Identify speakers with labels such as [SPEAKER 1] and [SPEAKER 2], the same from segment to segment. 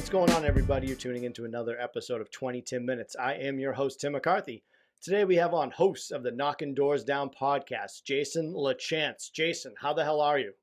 [SPEAKER 1] What's going on, everybody? You're tuning into another episode of 20 Tim Minutes. I am your host, Tim McCarthy. Today we have on hosts of the Knockin Doorz Down Podcast, Jason LaChance. Jason, how the hell are you?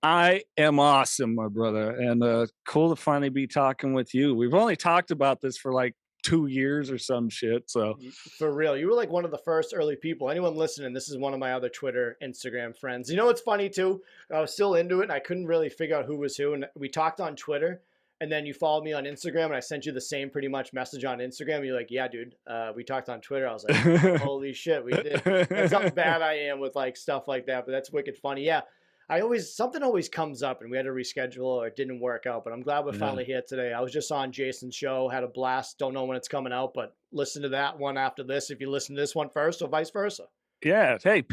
[SPEAKER 2] I am awesome, my brother, and cool to finally be talking with you. We've only talked about this for like 2 years or some shit, so.
[SPEAKER 1] For real, you were like one of the first early people. Anyone listening, this is one of my other Twitter, Instagram friends. You know what's funny too? I was still into it and I couldn't really figure out who was who, and we talked on Twitter. And then you followed me on Instagram, and I sent you the same pretty much message on Instagram. And you're like, yeah, dude, we talked on Twitter. I was like, holy shit, we did. That's how bad I am with like stuff like that, but that's wicked funny. Yeah, something always comes up, and we had to reschedule or it didn't work out. But I'm glad we're finally here today. I was just on Jason's show, had a blast. Don't know when it's coming out, but listen to that one after this if you listen to this one first, or vice versa.
[SPEAKER 2] Yeah, hey,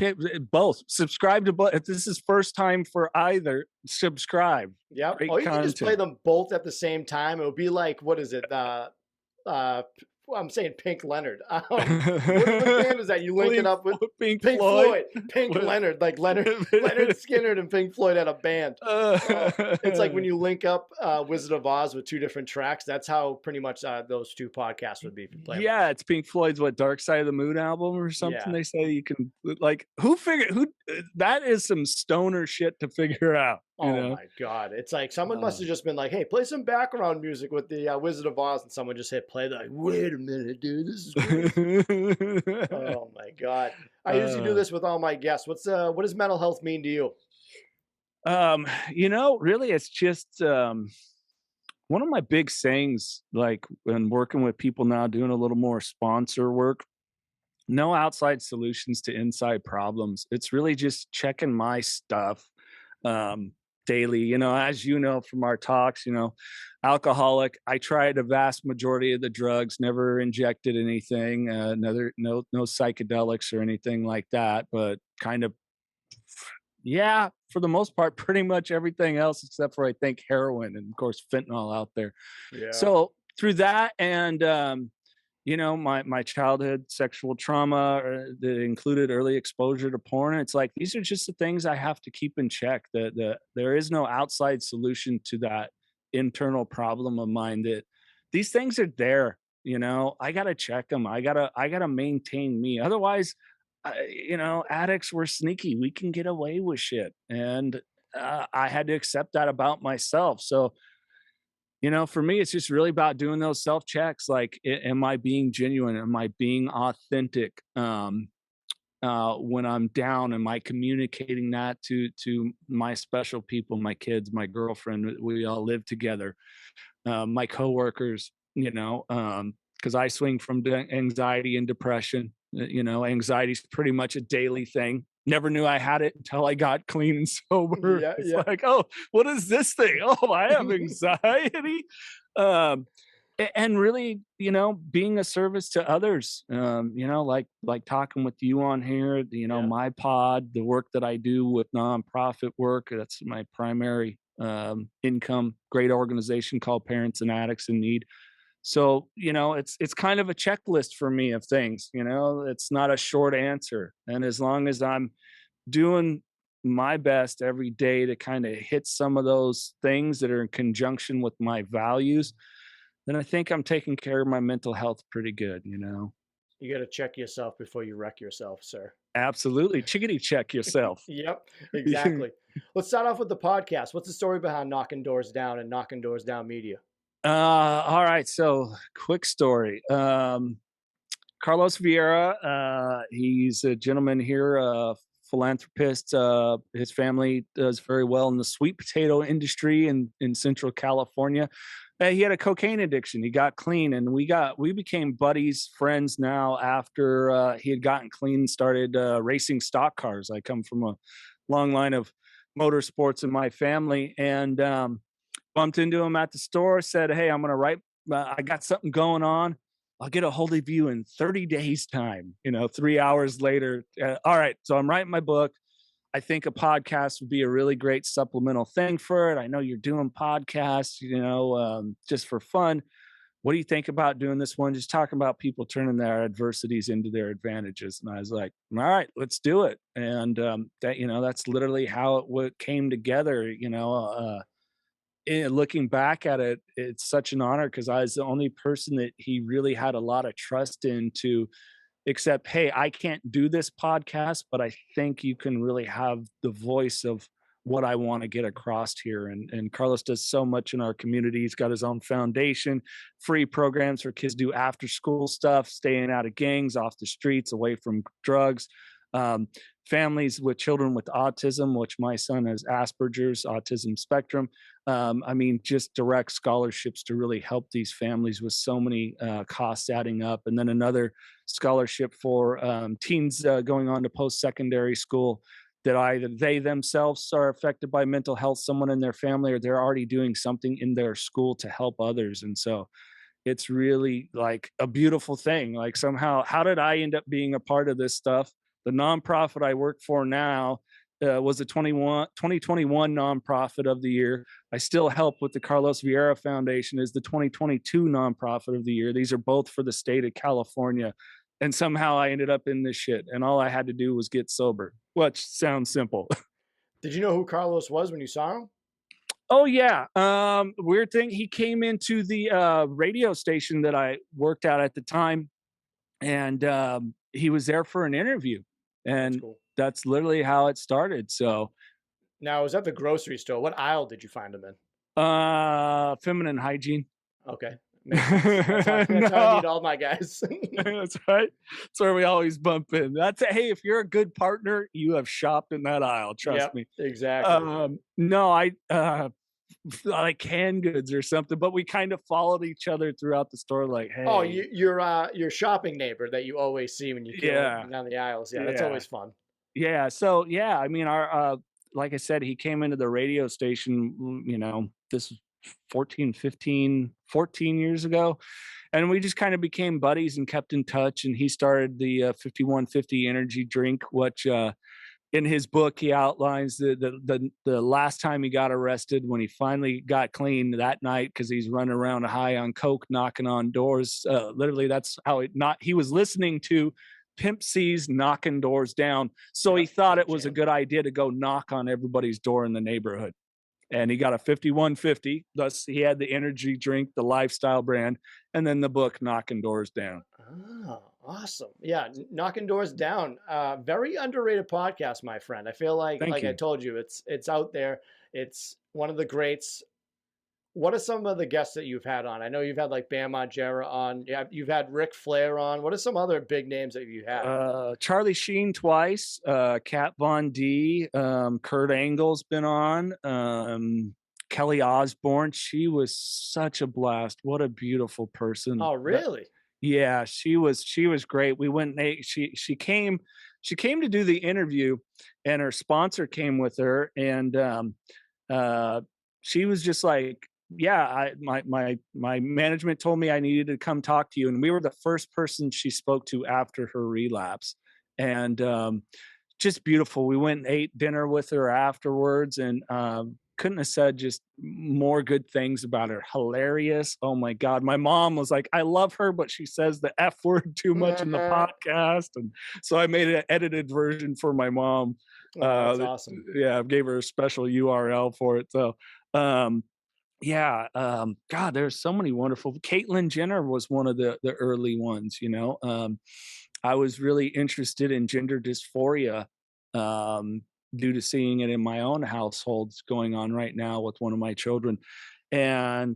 [SPEAKER 2] both. Subscribe to both. If this is first time for either, subscribe.
[SPEAKER 1] Yeah. Or you can just play them both at the same time. It would be like, what is it? I'm saying Pink Leonard. What band is that? You link it up with Pink Floyd. Pink Leonard, like Leonard Skinner and Pink Floyd had a band. It's like when you link up Wizard of Oz with two different tracks. That's how pretty much those two podcasts would be if you play them.
[SPEAKER 2] Yeah, it's Pink Floyd's Dark Side of the Moon album or something. Yeah. They say you can like who that is some stoner shit to figure out.
[SPEAKER 1] Oh my God. It's like someone must have just been like, hey, play some background music with the Wizard of Oz, and someone just hit play. They're like, wait a minute, dude, this is great. Oh my God. I usually do this with all my guests. What does mental health mean to you?
[SPEAKER 2] Really it's just one of my big sayings, like when working with people now, doing a little more sponsor work, no outside solutions to inside problems. It's really just checking my stuff daily, as you know from our talks, alcoholic. I tried a vast majority of the drugs, never injected anything, no psychedelics or anything like that, but kind of, yeah, for the most part, pretty much everything else except for I think heroin and of course fentanyl out there. Yeah. So through that and my childhood sexual trauma that included early exposure to porn. It's like, these are just the things I have to keep in check. There is no outside solution to that internal problem of mine. That these things are there, I got to check them. I got to maintain me. Otherwise, addicts were sneaky. We can get away with shit. And I had to accept that about myself. So, for me, it's just really about doing those self-checks. Like, am I being genuine? Am I being authentic? When I'm down, am I communicating that to my special people, my kids, my girlfriend? We all live together. My coworkers, because I swing from anxiety and depression. Anxiety is pretty much a daily thing. Never knew I had it until I got clean and sober. Yeah, it's like, oh, what is this thing? Oh, I have anxiety. And really, being a service to others, like talking with you on here, my pod, the work that I do with nonprofit work, that's my primary income, great organization called Parents and Addicts in Need. So, it's kind of a checklist for me of things, it's not a short answer. And as long as I'm doing my best every day to kind of hit some of those things that are in conjunction with my values, then I think I'm taking care of my mental health pretty good, You
[SPEAKER 1] got to check yourself before you wreck yourself, sir.
[SPEAKER 2] Absolutely. Chickadee check yourself.
[SPEAKER 1] Yep, exactly. Let's start off with the podcast. What's the story behind Knockin Doorz Down and Knockin Doorz Down Media?
[SPEAKER 2] All right. So quick story. Carlos Vieira, he's a gentleman here, philanthropist. His family does very well in the sweet potato industry in Central California. He had a cocaine addiction. He got clean, and we became buddies, friends now after he had gotten clean and started racing stock cars. I come from a long line of motorsports in my family, and bumped into him at the store, said, hey, I'm going to write, I got something going on. I'll get a hold of you in 30 days time, 3 hours later. All right. So I'm writing my book. I think a podcast would be a really great supplemental thing for it. I know you're doing podcasts, just for fun. What do you think about doing this one? Just talking about people turning their adversities into their advantages. And I was like, all right, let's do it. And that's literally how it came together. looking back at it, it's such an honor because I was the only person that he really had a lot of trust in to accept, hey, I can't do this podcast, but I think you can really have the voice of what I want to get across here. And Carlos does so much in our community. He's got his own foundation, free programs for kids to do after school stuff, staying out of gangs, off the streets, away from drugs. Um, Families with children with autism, which my son has Asperger's autism spectrum. I mean, just direct scholarships to really help these families with so many costs adding up. And then another scholarship for teens going on to post-secondary school that either they themselves are affected by mental health, someone in their family, or they're already doing something in their school to help others. And so it's really like a beautiful thing. Like somehow, how did I end up being a part of this stuff? The nonprofit I work for now was the 2021 nonprofit of the year. I still help with the Carlos Vieira Foundation is the 2022 nonprofit of the year. These are both for the state of California. And somehow I ended up in this shit. And all I had to do was get sober, which sounds simple.
[SPEAKER 1] Did you know who Carlos was when you saw him?
[SPEAKER 2] Oh, yeah. Weird thing. He came into the radio station that I worked at the time. And he was there for an interview. And
[SPEAKER 1] Cool.
[SPEAKER 2] that's literally how it started. So
[SPEAKER 1] Now, it was at the grocery store. What aisle did you find him in?
[SPEAKER 2] feminine hygiene.
[SPEAKER 1] Okay. That's how I need all my guys.
[SPEAKER 2] That's right. That's where we always bump in. Hey, if you're a good partner, you have shopped in that aisle. Trust me.
[SPEAKER 1] Exactly.
[SPEAKER 2] No, I like canned goods or something, but we kind of followed each other throughout the store. Like, hey,
[SPEAKER 1] Oh, your shopping neighbor that you always see when you go down the aisles. Yeah, that's always fun.
[SPEAKER 2] Yeah. So yeah, I mean, our like I said, he came into the radio station, this 14 years ago. And we just kind of became buddies and kept in touch. And he started the 5150 energy drink, which in his book, he outlines the last time he got arrested when he finally got clean that night because he's running around high on coke, knocking on doors. Literally, that's how he was listening to Pimp C's Knockin Doorz Down. So he thought it was a good idea to go knock on everybody's door in the neighborhood. And he got a 5150. Thus, he had the energy drink, the lifestyle brand, and then the book Knockin Doorz Down.
[SPEAKER 1] Oh, awesome. Yeah, Knockin Doorz Down. Very underrated podcast, my friend. I feel like I told you, it's out there. It's one of the greats. What are some of the guests that you've had on? I know you've had like Bam Margera on. Yeah, you've had Ric Flair on. What are some other big names that you had?
[SPEAKER 2] Charlie Sheen twice. Kat Von D. Kurt Angle's been on. Kelly Osbourne. She was such a blast. What a beautiful person.
[SPEAKER 1] Oh, really?
[SPEAKER 2] Yeah, she was great. We went. She came to do the interview, and her sponsor came with her, and she was just like, yeah, my management told me I needed to come talk to you. And we were the first person she spoke to after her relapse. And just beautiful. We went and ate dinner with her afterwards and couldn't have said just more good things about her. Hilarious. Oh my God. My mom was like, I love her, but she says the F word too much in the podcast. And so I made an edited version for my mom.
[SPEAKER 1] Oh, that's awesome.
[SPEAKER 2] Yeah, I gave her a special URL for it. So God, there's so many wonderful. Caitlyn Jenner was one of the early ones, I was really interested in gender dysphoria due to seeing it in my own households going on right now with one of my children. And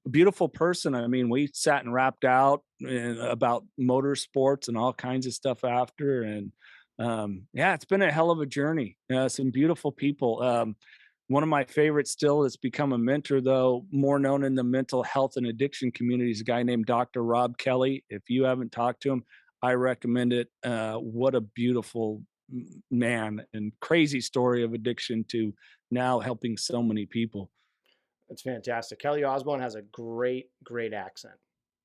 [SPEAKER 2] beautiful person. I mean, we sat and rapped out about motorsports and all kinds of stuff after. And it's been a hell of a journey. Some beautiful people. One of my favorites still has become a mentor, though, more known in the mental health and addiction community, is a guy named Dr. Rob Kelly. If you haven't talked to him, I recommend it. What a beautiful man and crazy story of addiction to now helping so many people.
[SPEAKER 1] It's fantastic. Kelly Osbourne has a great accent.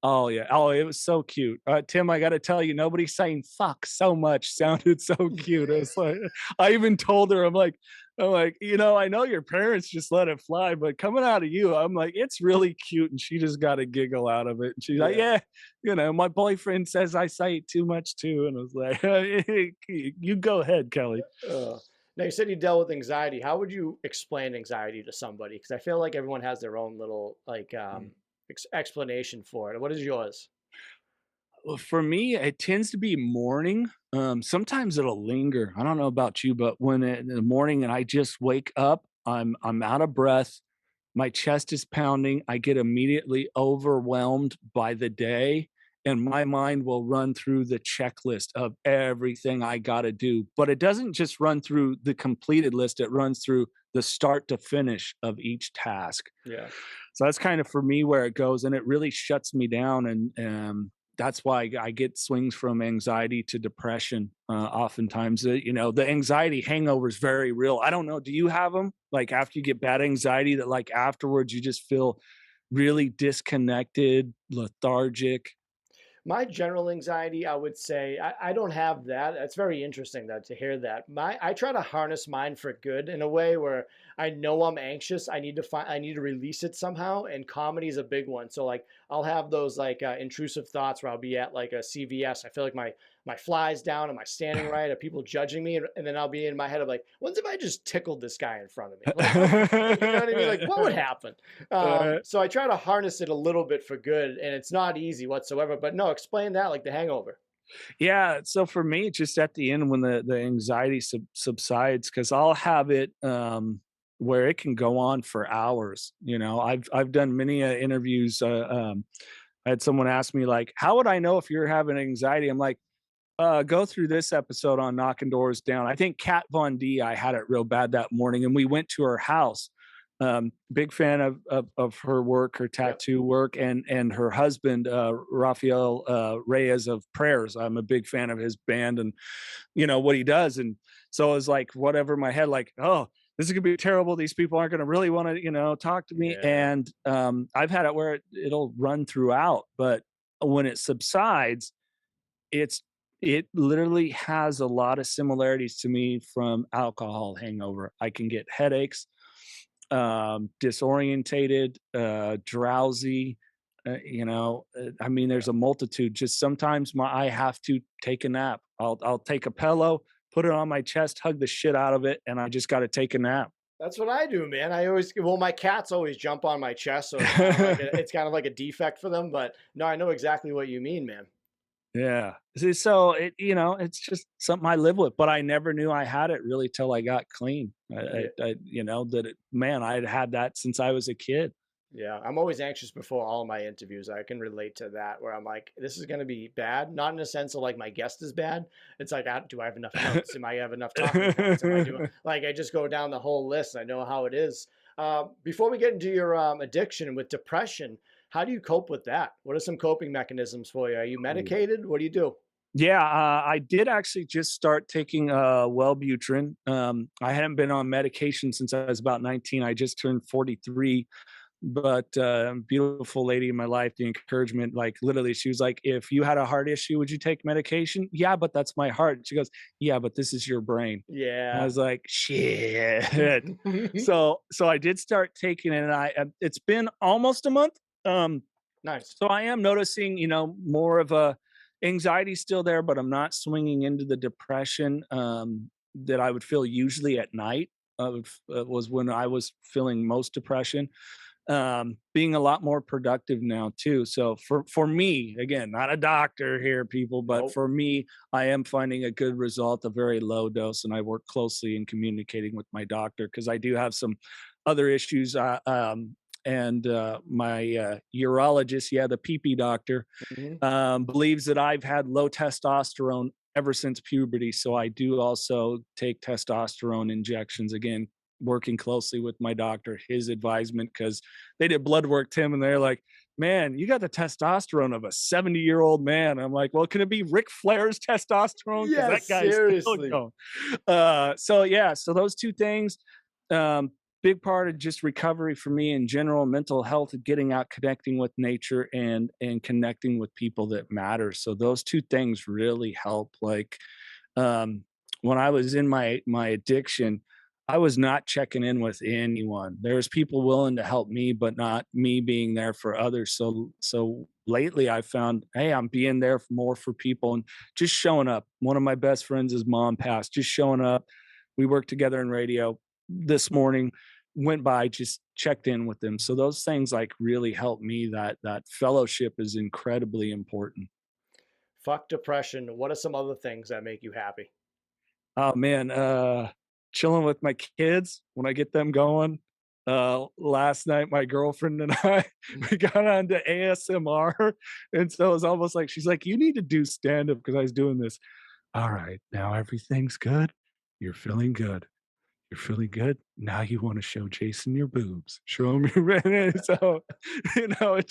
[SPEAKER 2] Oh, yeah. Oh, it was so cute. Tim, I got to tell you, nobody saying fuck so much sounded so cute. It's like, I even told her, I'm like, I know your parents just let it fly, but coming out of you, I'm like, it's really cute. And she just got a giggle out of it. And she's like, yeah, my boyfriend says I say it too much too. And I was like, you go ahead, Kelly.
[SPEAKER 1] Now you said you dealt with anxiety. How would you explain anxiety to somebody? Because I feel like everyone has their own little like explanation for it. What is yours?
[SPEAKER 2] Well, for me, it tends to be morning. Sometimes it'll linger. I don't know about you, but when in the morning and I just wake up, I'm out of breath. My chest is pounding. I get immediately overwhelmed by the day, and my mind will run through the checklist of everything I got to do. But it doesn't just run through the completed list, it runs through the start to finish of each task.
[SPEAKER 1] Yeah.
[SPEAKER 2] So that's kind of for me where it goes, and it really shuts me down. And that's why I get swings from anxiety to depression. Oftentimes, the anxiety hangover is very real. I don't know. Do you have them? Like after you get bad anxiety, that like afterwards you just feel really disconnected, lethargic.
[SPEAKER 1] My general anxiety, I would say, I don't have that. It's very interesting that to hear that. I try to harness mine for good in a way where I know I'm anxious. I need to release it somehow, and comedy is a big one. So like I'll have those like intrusive thoughts where I'll be at like a CVS. I feel like my fly's down. Am I standing right? Are people judging me? And then I'll be in my head of like, when's if I just tickled this guy in front of me? Like, you know what I mean? Like, what would happen? So I try to harness it a little bit for good, and it's not easy whatsoever. But no, explain that like the hangover.
[SPEAKER 2] Yeah, so for me, just at the end when the anxiety subsides, because I'll have it where it can go on for hours. I've done many interviews. I had someone ask me like, "How would I know if you're having anxiety?" I'm like, go through this episode on Knockin Doorz Down. I think Kat Von D, I had it real bad that morning, and we went to her house. Big fan of her work, her
[SPEAKER 1] Yep.
[SPEAKER 2] tattoo work, and her husband, Rafael Reyes of Prayers. I'm a big fan of his band and what he does. And so I was like, whatever in my head, like, oh, this is gonna be terrible. These people aren't gonna really want to, talk to me.
[SPEAKER 1] Yeah.
[SPEAKER 2] And I've had it where it'll run throughout, but when it subsides, it's it literally has a lot of similarities to me from alcohol hangover. I can get headaches, disorientated, drowsy. I mean, there's a multitude. Just sometimes I have to take a nap. I'll take a pillow, put it on my chest, hug the shit out of it, and I just got to take a nap.
[SPEAKER 1] That's what I do, man. I always well, my cats always jump on my chest, so it's kind of like a defect for them. But no, I know exactly what you mean, man.
[SPEAKER 2] Yeah. See, so it's just something I live with, but I never knew I had it really till I got clean.
[SPEAKER 1] Yeah.
[SPEAKER 2] Man, I'd had that since I was a kid.
[SPEAKER 1] Yeah, I'm always anxious before all of my interviews. I can relate to that where I'm like, this is going to be bad. Not in a sense of like my guest is bad. It's like, do I have enough notes? Am I have enough talking points? Am I doing like I just go down the whole list. I know how it is. Before we get into your addiction with depression, how do you cope with that? What are some coping mechanisms for you? Are you medicated? What do you do?
[SPEAKER 2] Yeah, I did actually just start taking Wellbutrin. I hadn't been on medication since I was about 19. I just turned 43, but beautiful lady in my life, the encouragement, like literally, she was like, "If you had a heart issue, would you take medication?" Yeah, but that's my heart. She goes, "Yeah, but this is your brain." And I
[SPEAKER 1] Yeah.
[SPEAKER 2] was like, "Shit." So I did start taking it, and it's been almost a month. Um,
[SPEAKER 1] Nice.
[SPEAKER 2] so I am noticing, more of a anxiety still there, but I'm not swinging into the depression that I would feel usually at night. Was when I was feeling most depression. Being a lot more productive now too. So for me, again, not a doctor here, people, but
[SPEAKER 1] Nope.
[SPEAKER 2] for me, I am finding a good result, a very low dose, and I work closely in communicating with my doctor because I do have some other issues. And my urologist, yeah, the PP doctor,
[SPEAKER 1] Mhm.
[SPEAKER 2] believes that I've had low testosterone ever since puberty. So I do also take testosterone injections. Again, working closely with my doctor, his advisement, because they did blood work, Tim, and they're like, "Man, you got the testosterone of a 70-year-old man." I'm like, "Well, can it be Ric Flair's testosterone? Because
[SPEAKER 1] Yeah,
[SPEAKER 2] that guy's still
[SPEAKER 1] seriously.
[SPEAKER 2] going." So yeah, so those two things. Um, Big part of just recovery for me in general, mental health, getting out, connecting with nature, and connecting with people that matter. So those two things really help. Like um, when I was in my addiction, I was not checking in with anyone. There was people willing to help me, but not me being there for others. So lately, I found, hey, I'm being more for people and just showing up. One of my best friends' mom passed. Just showing up, we worked together in radio this morning, went by, just checked in with them. So those things like really help me. That fellowship is incredibly important.
[SPEAKER 1] Fuck depression. What are some other things that make you happy?
[SPEAKER 2] Oh man, chilling with my kids when I get them going. Last night my girlfriend and I we got onto ASMR, and so it's almost like she's like, "You need to do stand up," because I was doing this. All right, now everything's good. You're feeling good. You're feeling good. Now you want to show Jason your boobs. Show him your so it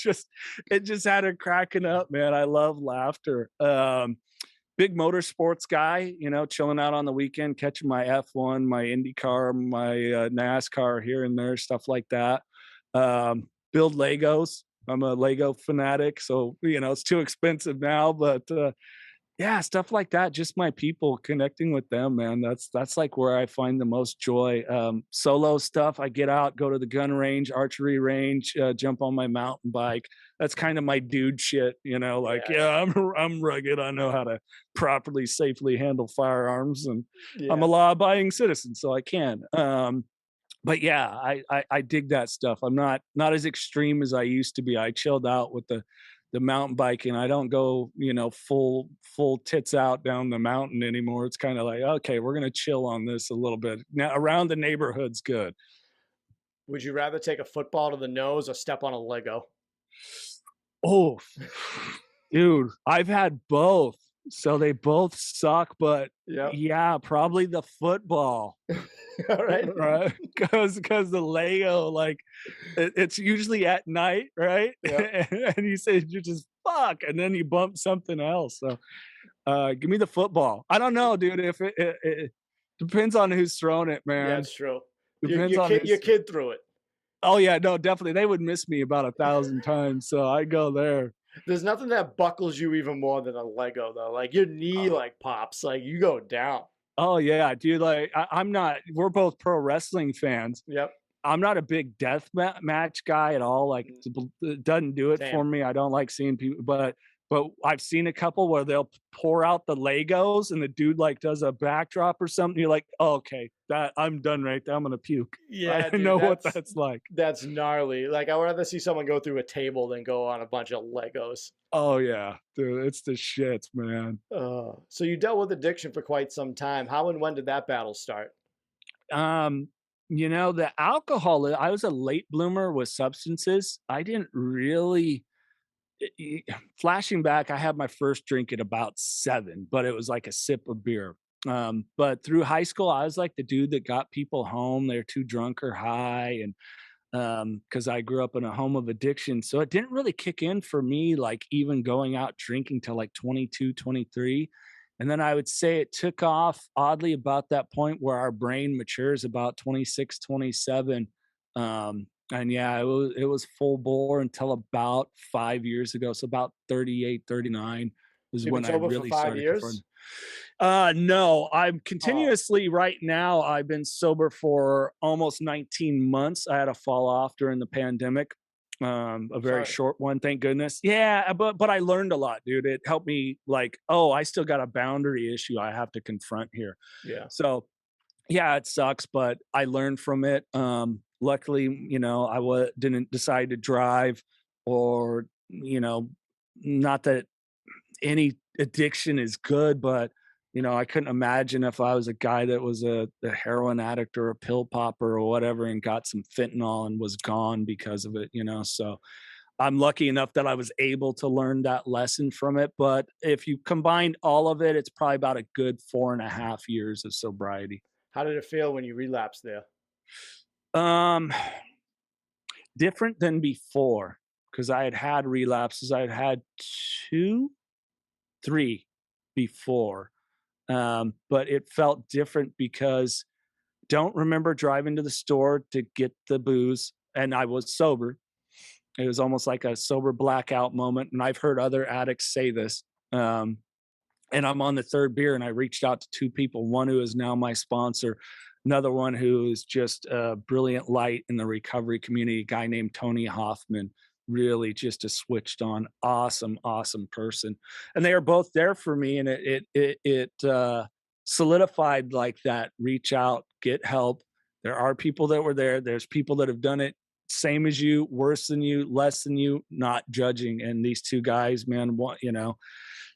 [SPEAKER 2] just had her cracking up, man. I love laughter. Big motorsports guy, chilling out on the weekend, catching my F1, my IndyCar, my NASCAR here and there, stuff like that. Build Legos. I'm a Lego fanatic, so it's too expensive now, but yeah, stuff like that. Just my people, connecting with them, man. That's like where I find the most joy. Solo stuff. I get out, go to the gun range, archery range, jump on my mountain bike. That's kind of my dude shit, like,
[SPEAKER 1] Yeah.
[SPEAKER 2] yeah, I'm rugged. I know how to properly, safely handle firearms, and I'm
[SPEAKER 1] Yeah.
[SPEAKER 2] a law-abiding citizen, so I can. But yeah, I dig that stuff. I'm not as extreme as I used to be. I chilled out with the mountain biking. I don't go, full tits out down the mountain anymore. It's kind of like, okay, we're gonna chill on this a little bit. Now around the neighborhood's good.
[SPEAKER 1] Would you rather take a football to the nose or step on a Lego?
[SPEAKER 2] Oh, dude, I've had both. So they both suck, but
[SPEAKER 1] Yep.
[SPEAKER 2] yeah, probably the football.
[SPEAKER 1] All right.
[SPEAKER 2] Right? Because the Lego, like, it's usually at night, right?
[SPEAKER 1] Yep.
[SPEAKER 2] And you say you just fuck, and then you bump something else. So, give me the football. I don't know, dude. If it depends on who's throwing it,
[SPEAKER 1] Yeah,
[SPEAKER 2] man.
[SPEAKER 1] it's true. Your
[SPEAKER 2] Depends
[SPEAKER 1] your
[SPEAKER 2] on
[SPEAKER 1] kid
[SPEAKER 2] who's.
[SPEAKER 1] your kid threw it.
[SPEAKER 2] Oh yeah, no, definitely. They would miss me about 1,000 times, so I go there.
[SPEAKER 1] There's nothing that buckles you even more than a Lego though. Like your knee like pops, like you go down.
[SPEAKER 2] Oh yeah, dude. Like I'm not. We're both pro wrestling fans.
[SPEAKER 1] Yep.
[SPEAKER 2] I'm not a big match guy at all. Like, it doesn't do it
[SPEAKER 1] Same.
[SPEAKER 2] for me. I don't like seeing people, but I've seen a couple where they'll pour out the Legos and the dude like does a backdrop or something. You're like, oh, okay, that I'm done right there. I'm gonna puke.
[SPEAKER 1] Yeah,
[SPEAKER 2] I
[SPEAKER 1] dude,
[SPEAKER 2] know what that's like.
[SPEAKER 1] that's gnarly. Like I would rather see someone go through a table than go on a bunch of Legos.
[SPEAKER 2] Oh yeah, dude, it's the shit, man.
[SPEAKER 1] So you dealt with addiction for quite some time. How and when did that battle start?
[SPEAKER 2] Um, the alcohol. I was a late bloomer with substances. I didn't really flashing back, I had my first drink at about 7, but it was like a sip of beer. But through high school, I was like the dude that got people home. They're too drunk or high. And because I grew up in a home of addiction. So it didn't really kick in for me, like even going out drinking till like 22, 23. And then I would say it took off oddly about that point where our brain matures about 26, 27. And yeah, it was full bore until about 5 years ago. So about 38, 39
[SPEAKER 1] So
[SPEAKER 2] was
[SPEAKER 1] you've been
[SPEAKER 2] when I
[SPEAKER 1] sober for
[SPEAKER 2] really
[SPEAKER 1] five
[SPEAKER 2] started confronting.
[SPEAKER 1] years?
[SPEAKER 2] No, I'm
[SPEAKER 1] Oh,
[SPEAKER 2] continuously right now. I've been sober for almost 19 months. I had a fall off during the pandemic, a very
[SPEAKER 1] sorry.
[SPEAKER 2] short one, thank goodness. Yeah, but I learned a lot, dude. It helped me like, oh, I still got a boundary issue I have to confront here.
[SPEAKER 1] Yeah.
[SPEAKER 2] So yeah, it sucks, but I learned from it. Luckily, didn't decide to drive or, not that any addiction is good, but I couldn't imagine if I was a guy that was a heroin addict or a pill popper or whatever and got some fentanyl and was gone because of it. So I'm lucky enough that I was able to learn that lesson from it. But if you combine all of it, it's probably about a good 4.5 years of sobriety.
[SPEAKER 1] How did it feel when you relapsed there?
[SPEAKER 2] Um, Different than before because I had relapses. I had 2, 3 before. But it felt different because don't remember driving to the store to get the booze, and I was sober. It was almost like a sober blackout moment, and I've heard other addicts say this. Um, and I'm on the 3rd beer, and I reached out to 2 people, one who is now my sponsor, another one who is just a brilliant light in the recovery community, a guy named Tony Hoffman, really just a switched on, awesome, awesome person. And they are both there for me, and it solidified like that. Reach out, get help. There are people that were there. There's people that have done it same as you, worse than you, less than you, not judging. And these two guys, man,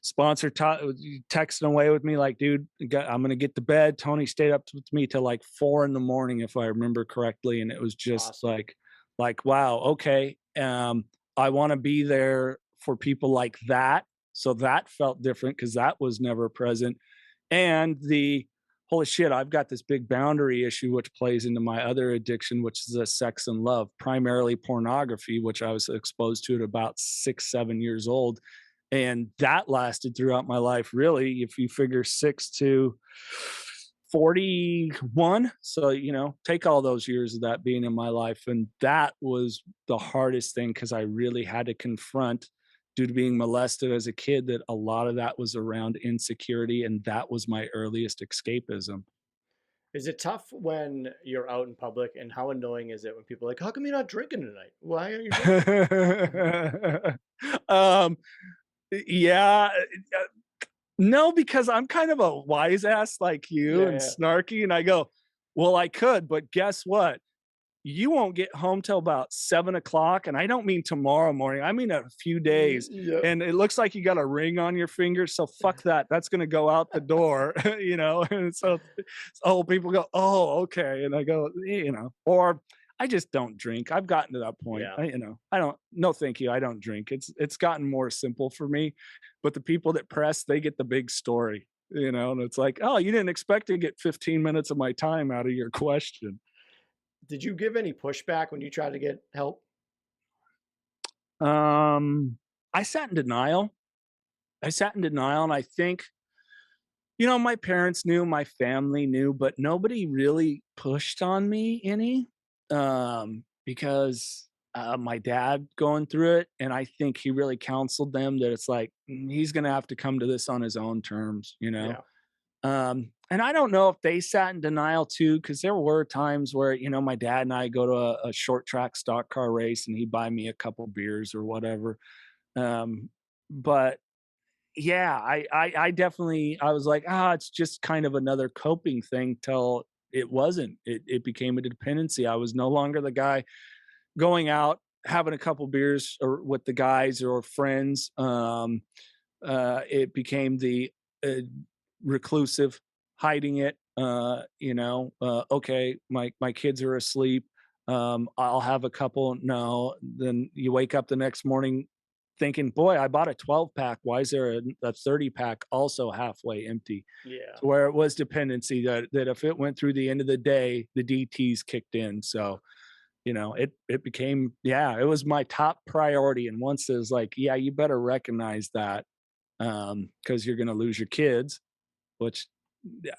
[SPEAKER 2] sponsor texting away with me like, dude, I'm gonna get to bed. Tony stayed up with me till like 4 a.m, if I remember correctly, and it was just
[SPEAKER 1] Awesome.
[SPEAKER 2] like wow, okay. I want to be there for people like that. So that felt different because that was never present. And the holy shit, I've got this big boundary issue, which plays into my other addiction, which is a sex and love, primarily pornography, which I was exposed to at about 6, 7 years old. And that lasted throughout my life, really, if you figure 6 to 41. So, take all those years of that being in my life. And that was the hardest thing because I really had to confront, due to being molested as a kid, that a lot of that was around insecurity. And that was my earliest escapism.
[SPEAKER 1] Is it tough when you're out in public, and how annoying is it when people are like, "How come you're not drinking tonight? Why aren't you drinking?"
[SPEAKER 2] um, yeah. No, because I'm kind of a wise ass like you
[SPEAKER 1] Yeah,
[SPEAKER 2] and
[SPEAKER 1] yeah.
[SPEAKER 2] snarky. And I go, well, I could, but guess what? You won't get home till about 7 o'clock. And I don't mean tomorrow morning. I mean a few days.
[SPEAKER 1] Yep.
[SPEAKER 2] And it looks like you got a ring on your finger. So fuck that. That's going to go out the door, And so people go, oh, okay. And I go, or I just don't drink. I've gotten to that point.
[SPEAKER 1] Yeah.
[SPEAKER 2] I don't, no, thank you. I don't drink. It's gotten more simple for me, but the people that press, they get the big story, and it's like, oh, you didn't expect to get 15 minutes of my time out of your question.
[SPEAKER 1] Did you give any pushback when you tried to get help?
[SPEAKER 2] I sat in denial. And I think, my parents knew, my family knew, but nobody really pushed on me any, because my dad going through it, and I think he really counseled them that it's like, he's gonna have to come to this on his own terms.
[SPEAKER 1] Yeah.
[SPEAKER 2] And I don't know if they sat in denial too, because there were times where, my dad and I go to a short track stock car race and he'd buy me a couple beers or whatever. Um, but yeah, I definitely, I was like, it's just kind of another coping thing till it wasn't. It became a dependency. I was no longer the guy going out, having a couple beers or with the guys or friends. It became the uh, reclusive, hiding it. Okay, my kids are asleep. I'll have a couple. No, then you wake up the next morning thinking, boy, I bought a 12 pack. Why is there a 30 pack also halfway empty?
[SPEAKER 1] Yeah.
[SPEAKER 2] So where it was dependency, that if it went through the end of the day, the DTs kicked in. So it became, yeah, it was my top priority. And once it was like, yeah, you better recognize that, because you're going to lose your kids, which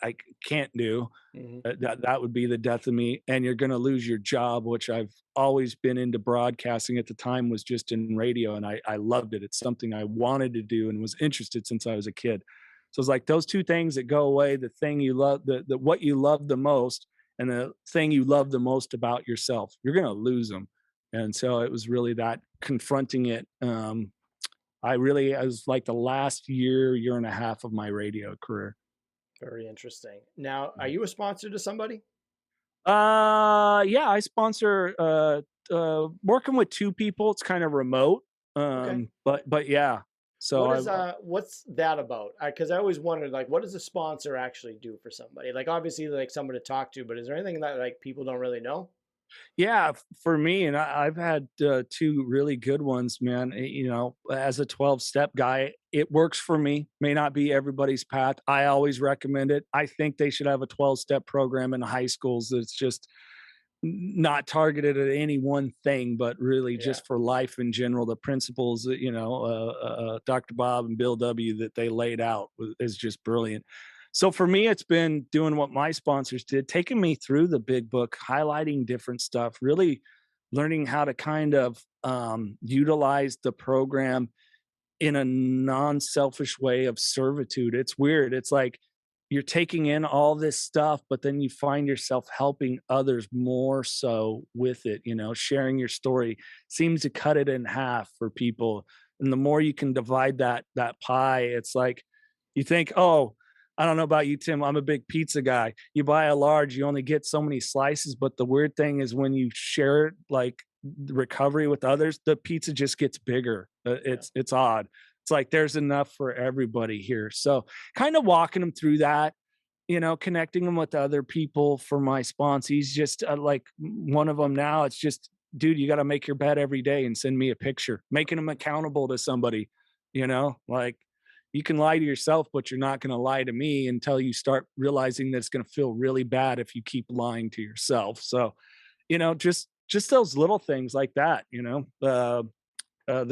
[SPEAKER 2] I can't do.
[SPEAKER 1] Mhm.
[SPEAKER 2] That would be the death of me. And you're going to lose your job, which I've always been into broadcasting. At the time was just in radio, and I loved it. It's something I wanted to do and was interested since I was a kid. So it's like those two things that go away: the thing you love, the what you love the most, and the thing you love the most about yourself. You're going to lose them. And so it was really that confronting it. I was like the last year and a half of my radio career.
[SPEAKER 1] Very interesting. Now, are you a sponsor to somebody?
[SPEAKER 2] Yeah, I sponsor working with two people. It's kind of remote.
[SPEAKER 1] Okay.
[SPEAKER 2] But yeah. So
[SPEAKER 1] What
[SPEAKER 2] I
[SPEAKER 1] is what's that about? Because I always wondered, like, what does a sponsor actually do for somebody? Like, obviously, like someone to talk to, but is there anything that like people don't really know?
[SPEAKER 2] Yeah, for me, and I've had two really good ones, man. As a 12-step guy, it works for me. May not be everybody's path. I always recommend it. I think they should have a 12-step program in high schools that's just not targeted at any one thing, but really
[SPEAKER 1] Yeah.
[SPEAKER 2] just for life in general. The principles that Dr. Bob and Bill W. that they laid out is just brilliant. So for me, it's been doing what my sponsors did, taking me through the big book, highlighting different stuff, really learning how to kind of utilize the program in a non-selfish way of servitude. It's weird. It's like you're taking in all this stuff, but then you find yourself helping others more so with it, sharing your story seems to cut it in half for people. And the more you can divide that pie, it's like you think, oh, I don't know about you, Tim. I'm a big pizza guy. You buy a large, you only get so many slices. But the weird thing is when you share like the recovery with others, the pizza just gets bigger.
[SPEAKER 1] Yeah.
[SPEAKER 2] It's odd. It's like there's enough for everybody here. So kind of walking them through that, connecting them with other people for my sponsees. Just like one of them now, it's just, dude, you got to make your bed every day and send me a picture, making them accountable to somebody, like you can lie to yourself, but you're not going to lie to me until you start realizing that it's going to feel really bad if you keep lying to yourself. So, just those little things like that, the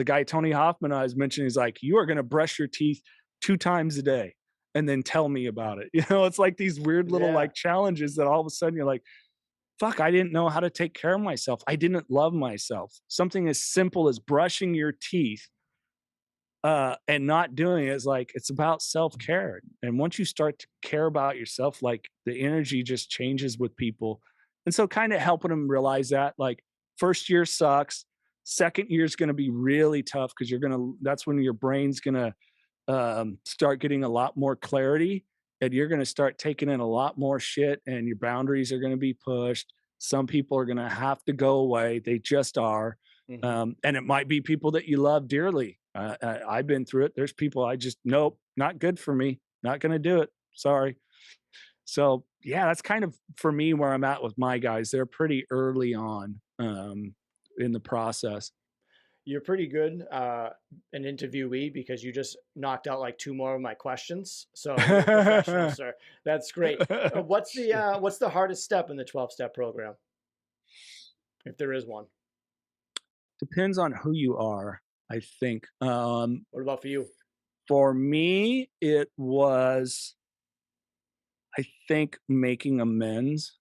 [SPEAKER 2] guy Tony Hoffman I was mentioning is like, you are going to brush your teeth 2 times a day and then tell me about it. It's like these weird little
[SPEAKER 1] Yeah.
[SPEAKER 2] like challenges that all of a sudden you're like, fuck, I didn't know how to take care of myself. I didn't love myself. Something as simple as brushing your teeth and not doing it is like, it's about self-care. And once you start to care about yourself, like the energy just changes with people. And so kind of helping them realize that like first year sucks. Second year is going to be really tough because that's when your brain's going to start getting a lot more clarity, and you're going to start taking in a lot more shit, and your boundaries are going to be pushed. Some people are going to have to go away. They just are. And it might be people that you love dearly. I've been through it. There's people I just, nope, not good for me. Not going to do it. Sorry. So yeah, that's kind of for me where I'm at with my guys. They're pretty early on in the process.
[SPEAKER 1] You're pretty good an interviewee because you just knocked out like 2 more of my questions. So you're a professional, sir. That's great. What's the hardest step in the 12-step program, if there is one?
[SPEAKER 2] Depends on who you are, I think.
[SPEAKER 1] What about for you?
[SPEAKER 2] For me, it was, I think, making amends.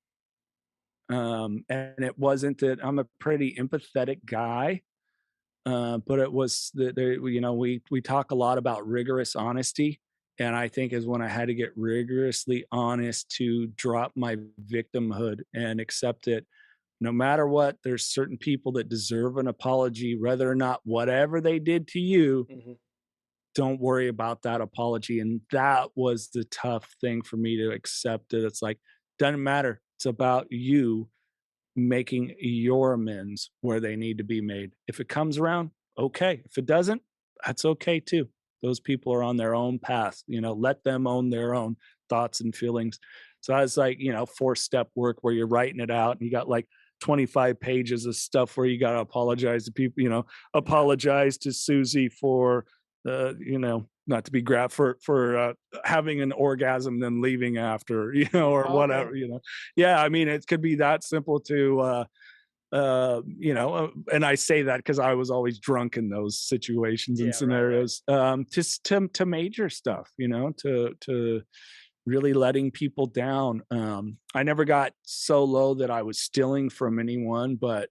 [SPEAKER 2] And it wasn't that I'm a pretty empathetic guy, but it was that we talk a lot about rigorous honesty, and I think is when I had to get rigorously honest to drop my victimhood and accept it. No matter what, there's certain people that deserve an apology, whether or not whatever they did to you, don't worry about that apology. And that was the tough thing for me to accept it. It's like, doesn't matter. It's about you making your amends where they need to be made. If it comes around, okay. If it doesn't, that's okay too. Those people are on their own path. Let them own their own thoughts and feelings. So I was like, 4-step work where you're writing it out and you got like 25 pages of stuff where you got to apologize to people, apologize to Susie for, not to be for having an orgasm, then leaving after, or whatever, Yeah. I mean, it could be that simple to, and I say that because I was always drunk in those situations and scenarios. Just to major stuff, to really letting people down. I never got so low that I was stealing from anyone, but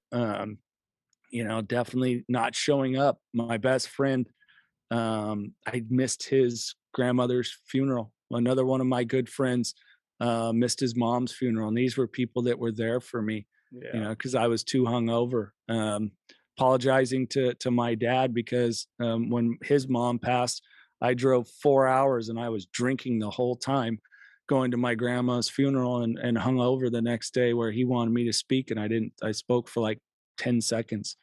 [SPEAKER 2] definitely not showing up. My best friend, I missed his grandmother's funeral. Another one of my good friends missed his mom's funeral, and these were people that were there for me. Because I was too hungover. Apologizing to my dad because when his mom passed, I drove 4 hours and I was drinking the whole time, going to my grandma's funeral and hung over the next day where he wanted me to speak, and I spoke for like 10 seconds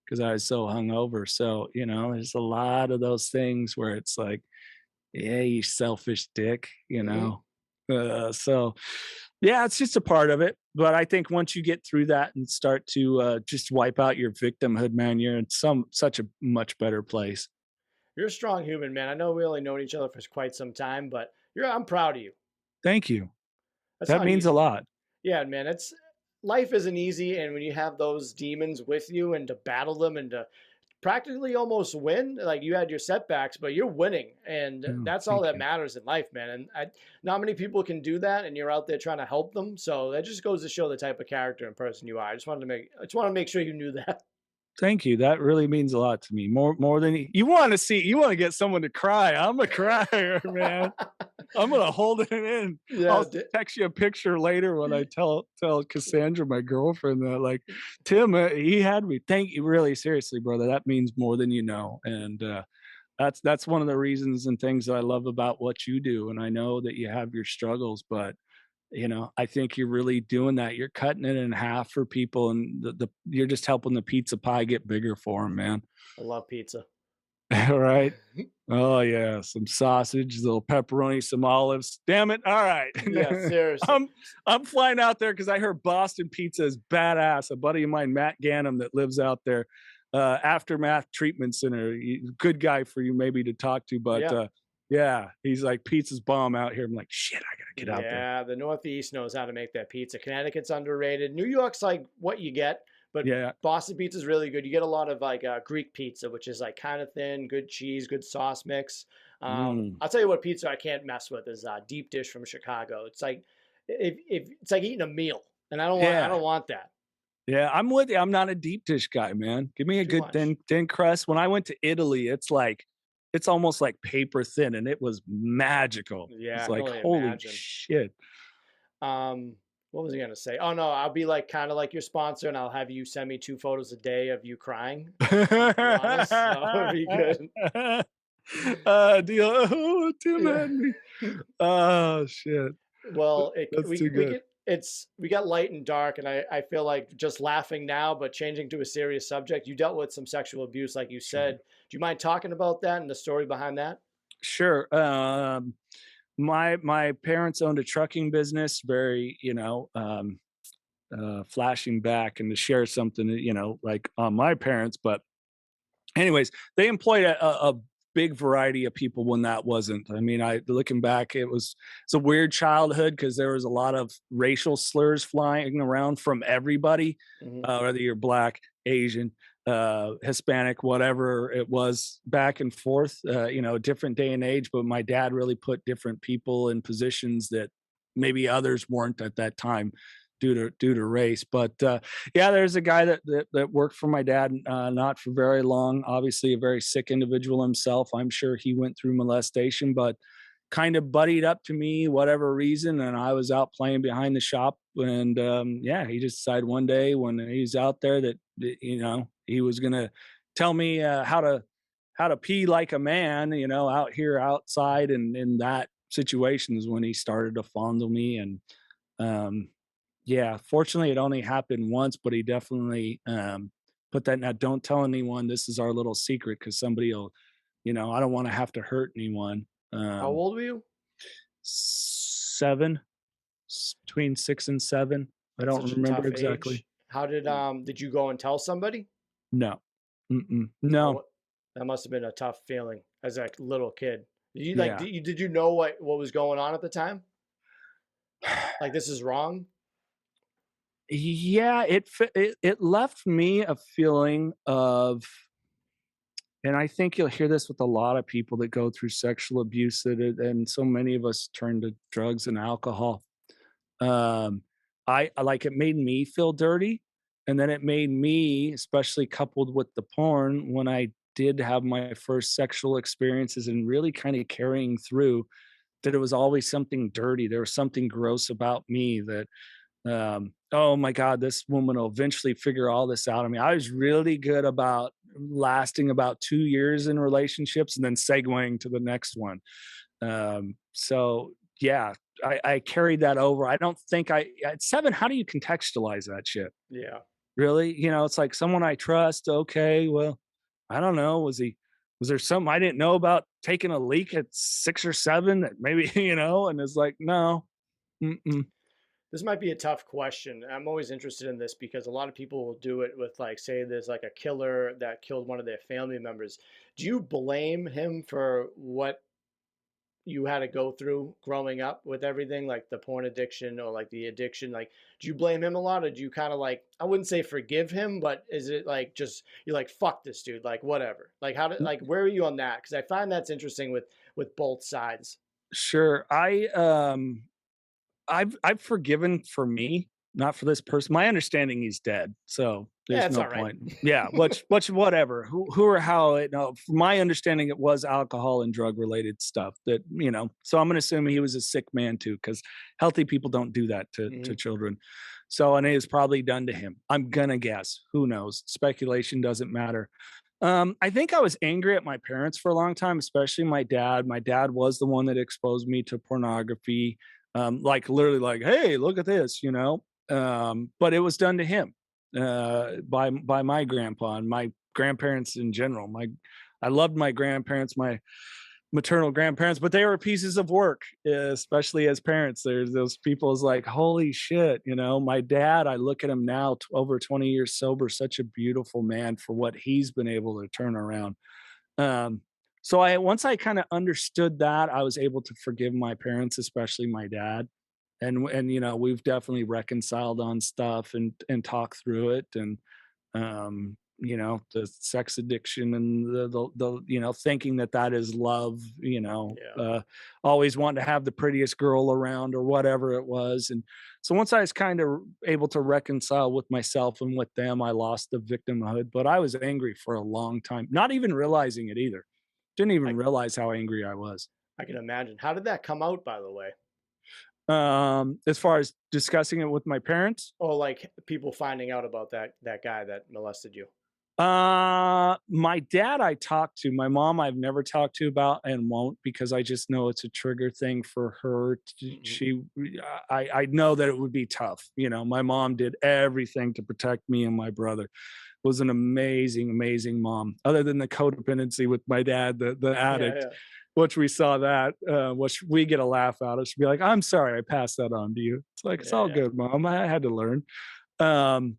[SPEAKER 2] because I was so hungover. So, there's a lot of those things where it's like, yeah, you selfish dick, so yeah, it's just a part of it. But I think once you get through that and start to just wipe out your victimhood, man, you're in such a much better place.
[SPEAKER 1] You're a strong human, man. I know we only known each other for quite some time, but I'm proud of you.
[SPEAKER 2] Thank you.
[SPEAKER 1] That's
[SPEAKER 2] That
[SPEAKER 1] not
[SPEAKER 2] means a
[SPEAKER 1] easy.
[SPEAKER 2] lot.
[SPEAKER 1] Yeah, man. Life isn't easy, and when you have those demons with you and to battle them and to practically almost win, like you had your setbacks, but you're winning, and
[SPEAKER 2] Oh,
[SPEAKER 1] that's all
[SPEAKER 2] thank
[SPEAKER 1] that
[SPEAKER 2] you.
[SPEAKER 1] matters in life, man. And not many people can do that, and you're out there trying to help them. So that just goes to show the type of character and person you are. I just want to make sure you knew that.
[SPEAKER 2] Thank you. That really means a lot to me. More than you want to see. You want to get someone to cry. I'm a crier, man. I'm gonna hold it in.
[SPEAKER 1] Yeah.
[SPEAKER 2] I'll text you a picture later when I tell Cassandra, my girlfriend, that like Tim, he had me. Thank you, really seriously, brother. That means more than you know. And That's one of the reasons and things that I love about what you do, and I know that you have your struggles, but, I think you're really doing that. You're cutting it in half for people, and the you're just helping the pizza pie get bigger for them, man.
[SPEAKER 1] I love pizza.
[SPEAKER 2] Right? Oh, yeah, some sausage, a little pepperoni, some olives. Damn it, alright.
[SPEAKER 1] Yeah, seriously.
[SPEAKER 2] I'm flying out there because I heard Boston pizza is badass. A buddy of mine, Matt Gannum, that lives out there, Aftermath Treatment Center, good guy for you maybe to talk to, but,
[SPEAKER 1] Yeah.
[SPEAKER 2] yeah, he's like, "Pizza's bomb out here." I'm like, "Shit, I gotta get out there."
[SPEAKER 1] Yeah, the Northeast knows how to make that pizza. Connecticut's underrated. New York's like what you get, but
[SPEAKER 2] Yeah.
[SPEAKER 1] Boston pizza's really good. You get a lot of like Greek pizza, which is like kind of thin, good cheese, good sauce mix.
[SPEAKER 2] Mm.
[SPEAKER 1] I'll tell you what pizza I can't mess with is deep dish from Chicago. It's like if it's like eating a meal, and I
[SPEAKER 2] Yeah.
[SPEAKER 1] don't want that.
[SPEAKER 2] Yeah, I'm with you. I'm not a deep dish guy, man. Give me a
[SPEAKER 1] Too
[SPEAKER 2] good
[SPEAKER 1] much.
[SPEAKER 2] thin crust. When I went to Italy, it's almost like paper thin, and it was magical.
[SPEAKER 1] Yeah,
[SPEAKER 2] It's
[SPEAKER 1] I can
[SPEAKER 2] like,
[SPEAKER 1] only
[SPEAKER 2] holy
[SPEAKER 1] imagine.
[SPEAKER 2] shit.
[SPEAKER 1] What was I gonna say? Oh no, I'll be like kind of like your sponsor, and I'll have you send me 2 photos a day of you crying. Be honest, that would be good.
[SPEAKER 2] Deal. Oh, too
[SPEAKER 1] Yeah.
[SPEAKER 2] bad me. Oh shit.
[SPEAKER 1] Well,
[SPEAKER 2] That's too
[SPEAKER 1] we
[SPEAKER 2] good.
[SPEAKER 1] get we got light and dark, and I feel like just laughing now, but changing to a serious subject. You dealt with some sexual abuse, like you
[SPEAKER 2] Sure.
[SPEAKER 1] said. Do you mind talking about that and the story behind that?
[SPEAKER 2] Sure. My parents owned a trucking business, very, flashing back and to share something, like on my parents. But anyways, they employed a big variety of people when that wasn't. I mean, I looking back, it's a weird childhood because there was a lot of racial slurs flying around from everybody,
[SPEAKER 1] Hmm.
[SPEAKER 2] whether you're black, Asian, Hispanic, whatever it was, back and forth. Different day and age. But my dad really put different people in positions that maybe others weren't at that time due to race. But yeah, there's a guy that worked for my dad, not for very long. Obviously, a very sick individual himself. I'm sure he went through molestation, but kind of buddied up to me, whatever reason, and I was out playing behind the shop, and yeah, he just decided one day when he was out there that he was gonna tell me how to pee like a man, out here outside, and in that situation is when he started to fondle me, and um, yeah, fortunately, it only happened once, but he definitely, put that, "Now don't tell anyone, this is our little secret, because somebody'll, I don't wanna have to hurt anyone."
[SPEAKER 1] How old were you?
[SPEAKER 2] 7, between 6 and 7. I
[SPEAKER 1] That's
[SPEAKER 2] don't
[SPEAKER 1] such a
[SPEAKER 2] remember
[SPEAKER 1] tough
[SPEAKER 2] exactly.
[SPEAKER 1] age. How did you go and tell somebody?
[SPEAKER 2] No. Mm-mm.
[SPEAKER 1] Oh,
[SPEAKER 2] No.
[SPEAKER 1] that must have been a tough feeling as a little kid. Did you like
[SPEAKER 2] Yeah.
[SPEAKER 1] did you know what was going on at the time? Like this is wrong?
[SPEAKER 2] Yeah, it left me a feeling of, and I think you'll hear this with a lot of people that go through sexual abuse, and so many of us turn to drugs and alcohol. Um, it made me feel dirty, and then it made me, especially coupled with the porn, when I did have my first sexual experiences and really kind of carrying through, that it was always something dirty. There was something gross about me that, oh my God, this woman will eventually figure all this out. I mean, I was really good about lasting about 2 years in relationships and then segueing to the next one. So yeah, I carried that over. I don't think at 7, how do you contextualize that shit?
[SPEAKER 1] Yeah.
[SPEAKER 2] Really? It's like someone I trust. Okay, well, I don't know. Was there something I didn't know about taking a leak at 6 or 7 that maybe, and it's like, no. Mm-mm.
[SPEAKER 1] This might be a tough question. I'm always interested in this because a lot of people will do it with like say there's like a killer that killed one of their family members. Do you blame him for what you had to go through growing up with everything like the porn addiction or like the addiction? Like do you blame him a lot or do you kind of like I wouldn't say forgive him, but is it like just you're like fuck this dude, like whatever? Like how did like where are you on that? Because I find that's interesting with both sides.
[SPEAKER 2] Sure. I've forgiven for me, not for this person. My understanding he's dead, so
[SPEAKER 1] Yeah,
[SPEAKER 2] there's
[SPEAKER 1] it's
[SPEAKER 2] no
[SPEAKER 1] all right.
[SPEAKER 2] point. Yeah, which whatever. Who or how it no, from my understanding it was alcohol and drug related stuff that. So I'm gonna assume he was a sick man too, because healthy people don't do that to
[SPEAKER 1] Hmm.
[SPEAKER 2] children. So and it was probably done to him. I'm gonna guess. Who knows? Speculation doesn't matter. I think I was angry at my parents for a long time, especially my dad. My dad was the one that exposed me to pornography. Like literally like, "Hey, look at this," you know? But it was done to him, by my grandpa and my grandparents in general. I loved my grandparents, my maternal grandparents, but they were pieces of work, especially as parents. There's those people is like, holy shit, you know, my dad, I look at him now, over 20 years sober, such a beautiful man for what he's been able to turn around. Um, so once I kind of understood that, I was able to forgive my parents, especially my dad. And you know, we've definitely reconciled on stuff and talked through it. And you know, the sex addiction and the you know, thinking that that is love, you know,
[SPEAKER 1] Yeah.
[SPEAKER 2] always wanting to have the prettiest girl around or whatever it was. And so once I was kind of able to reconcile with myself and with them, I lost the victimhood, but I was angry for a long time, not even realizing it either. Didn't even
[SPEAKER 1] I
[SPEAKER 2] realize how angry I was.
[SPEAKER 1] I can imagine. How did that come out, by the way?
[SPEAKER 2] As far as discussing it with my parents,
[SPEAKER 1] Or like people finding out about that guy that molested you?
[SPEAKER 2] my dad I talked to. My mom I've never talked to about and won't, because I just know it's a trigger thing for her.
[SPEAKER 1] Mhm.
[SPEAKER 2] I know that it would be tough. You know, my mom did everything to protect me and my brother. Was an amazing, amazing mom. Other than the codependency with my dad, the
[SPEAKER 1] Yeah,
[SPEAKER 2] addict,
[SPEAKER 1] yeah.
[SPEAKER 2] which we saw that, which we get a laugh out of. She'd be like, "I'm sorry, I passed that on to you." It's like, "It's
[SPEAKER 1] Yeah,
[SPEAKER 2] all
[SPEAKER 1] yeah.
[SPEAKER 2] good, mom. I had to learn." Um,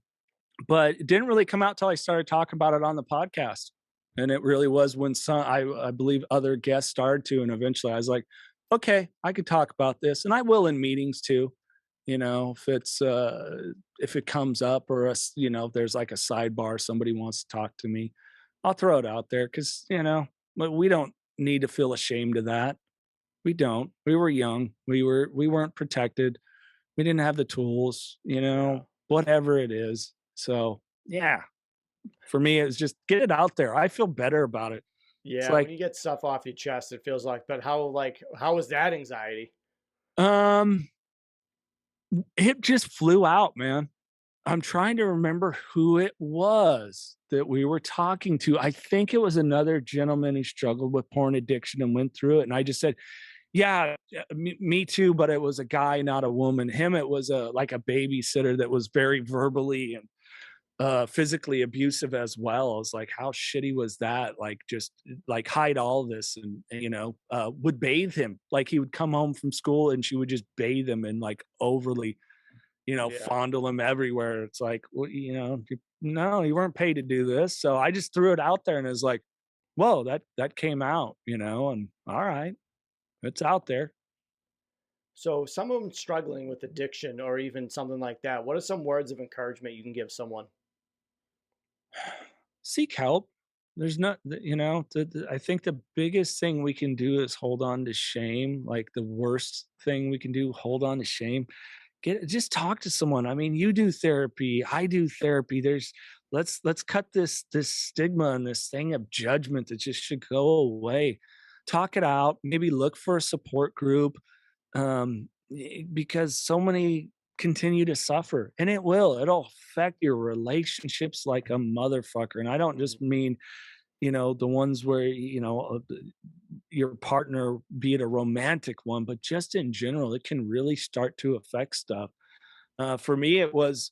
[SPEAKER 2] but it didn't really come out till I started talking about it on the podcast. And it really was when I believe other guests started to, and eventually I was like, okay, I could talk about this. And I will in meetings too. You know, if it comes up or us, you know, if there's like a sidebar, somebody wants to talk to me, I'll throw it out there because, you know, but we don't need to feel ashamed of that. We don't. We were young. We weren't protected. We didn't have the tools, you
[SPEAKER 1] Yeah.
[SPEAKER 2] know, whatever it is. So, yeah, for me, it's just get it out there. I feel better about it. It's
[SPEAKER 1] Yeah, when
[SPEAKER 2] like,
[SPEAKER 1] you get stuff off your chest, it feels but how was that anxiety?
[SPEAKER 2] um, it just flew out, man. I'm trying to remember who it was that we were talking to. I think it was another gentleman who struggled with porn addiction and went through it. And I just said, yeah, me too, but it was a guy, not a woman. Him, it was a like a babysitter that was very verbally and physically abusive as well. I was like, how shitty was that? Like, just like hide all this and you know, would bathe him. Like he would come home from school and she would just bathe him and like overly, you know,
[SPEAKER 1] Yeah.
[SPEAKER 2] fondle him everywhere. It's like, well, you know, no, you weren't paid to do this. So I just threw it out there and it was like, whoa, that came out, you know, and all right, it's out there.
[SPEAKER 1] So someone struggling with addiction or even something like that, what are some words of encouragement you can give someone?
[SPEAKER 2] Seek help. There's not, you know, I think the biggest thing we can do is hold on to shame. Like the worst thing we can do, hold on to shame. Just talk to someone. I mean, you do therapy, I do therapy. Let's cut this stigma and this thing of judgment that just should go away. Talk it out. Maybe look for a support group, because so many continue to suffer, and it'll affect your relationships like a motherfucker. And I don't
[SPEAKER 1] Mhm.
[SPEAKER 2] just mean, you know, the ones where, you know, your partner, be it a romantic one, but just in general, it can really start to affect stuff. For me, it was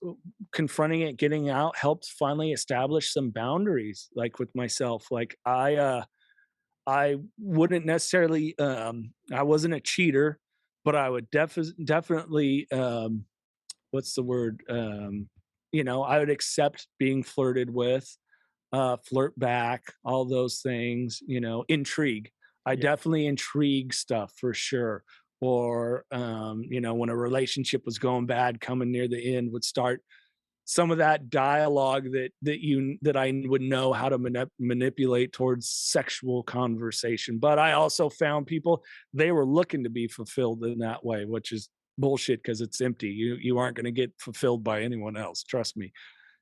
[SPEAKER 2] confronting it, getting out, helped finally establish some boundaries, like with myself. Like I wouldn't necessarily, I wasn't a cheater, but I would definitely, what's the word? You know, I would accept being flirted with, flirt back, all those things, you know, intrigue. I
[SPEAKER 1] Yeah.
[SPEAKER 2] definitely intrigue stuff for sure. Or, you know, when a relationship was going bad, coming near the end, would start some of that dialogue that I would know how to manipulate towards sexual conversation. But I also found people, they were looking to be fulfilled in that way, which is bullshit because it's empty. You aren't going to get fulfilled by anyone else. Trust me.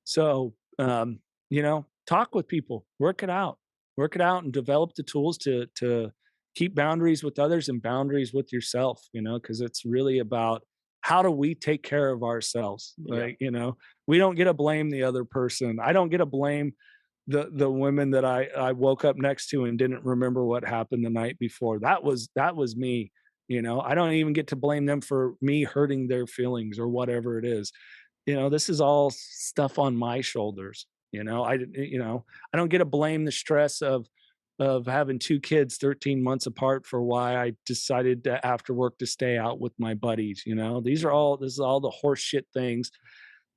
[SPEAKER 2] So, you know, talk with people, work it out, and develop the tools to keep boundaries with others and boundaries with yourself. You know, because it's really about how do we take care of ourselves.
[SPEAKER 1] Yeah.
[SPEAKER 2] Like, you know, we don't get to blame the other person. I don't get to blame the women that I woke up next to and didn't remember what happened the night before. That was me. I don't even get to blame them for me hurting their feelings or whatever it is. This is all stuff on my shoulders. I don't get to blame the stress of having two kids 13 months apart for why I decided to, after work, to stay out with my buddies. This is all the horse shit things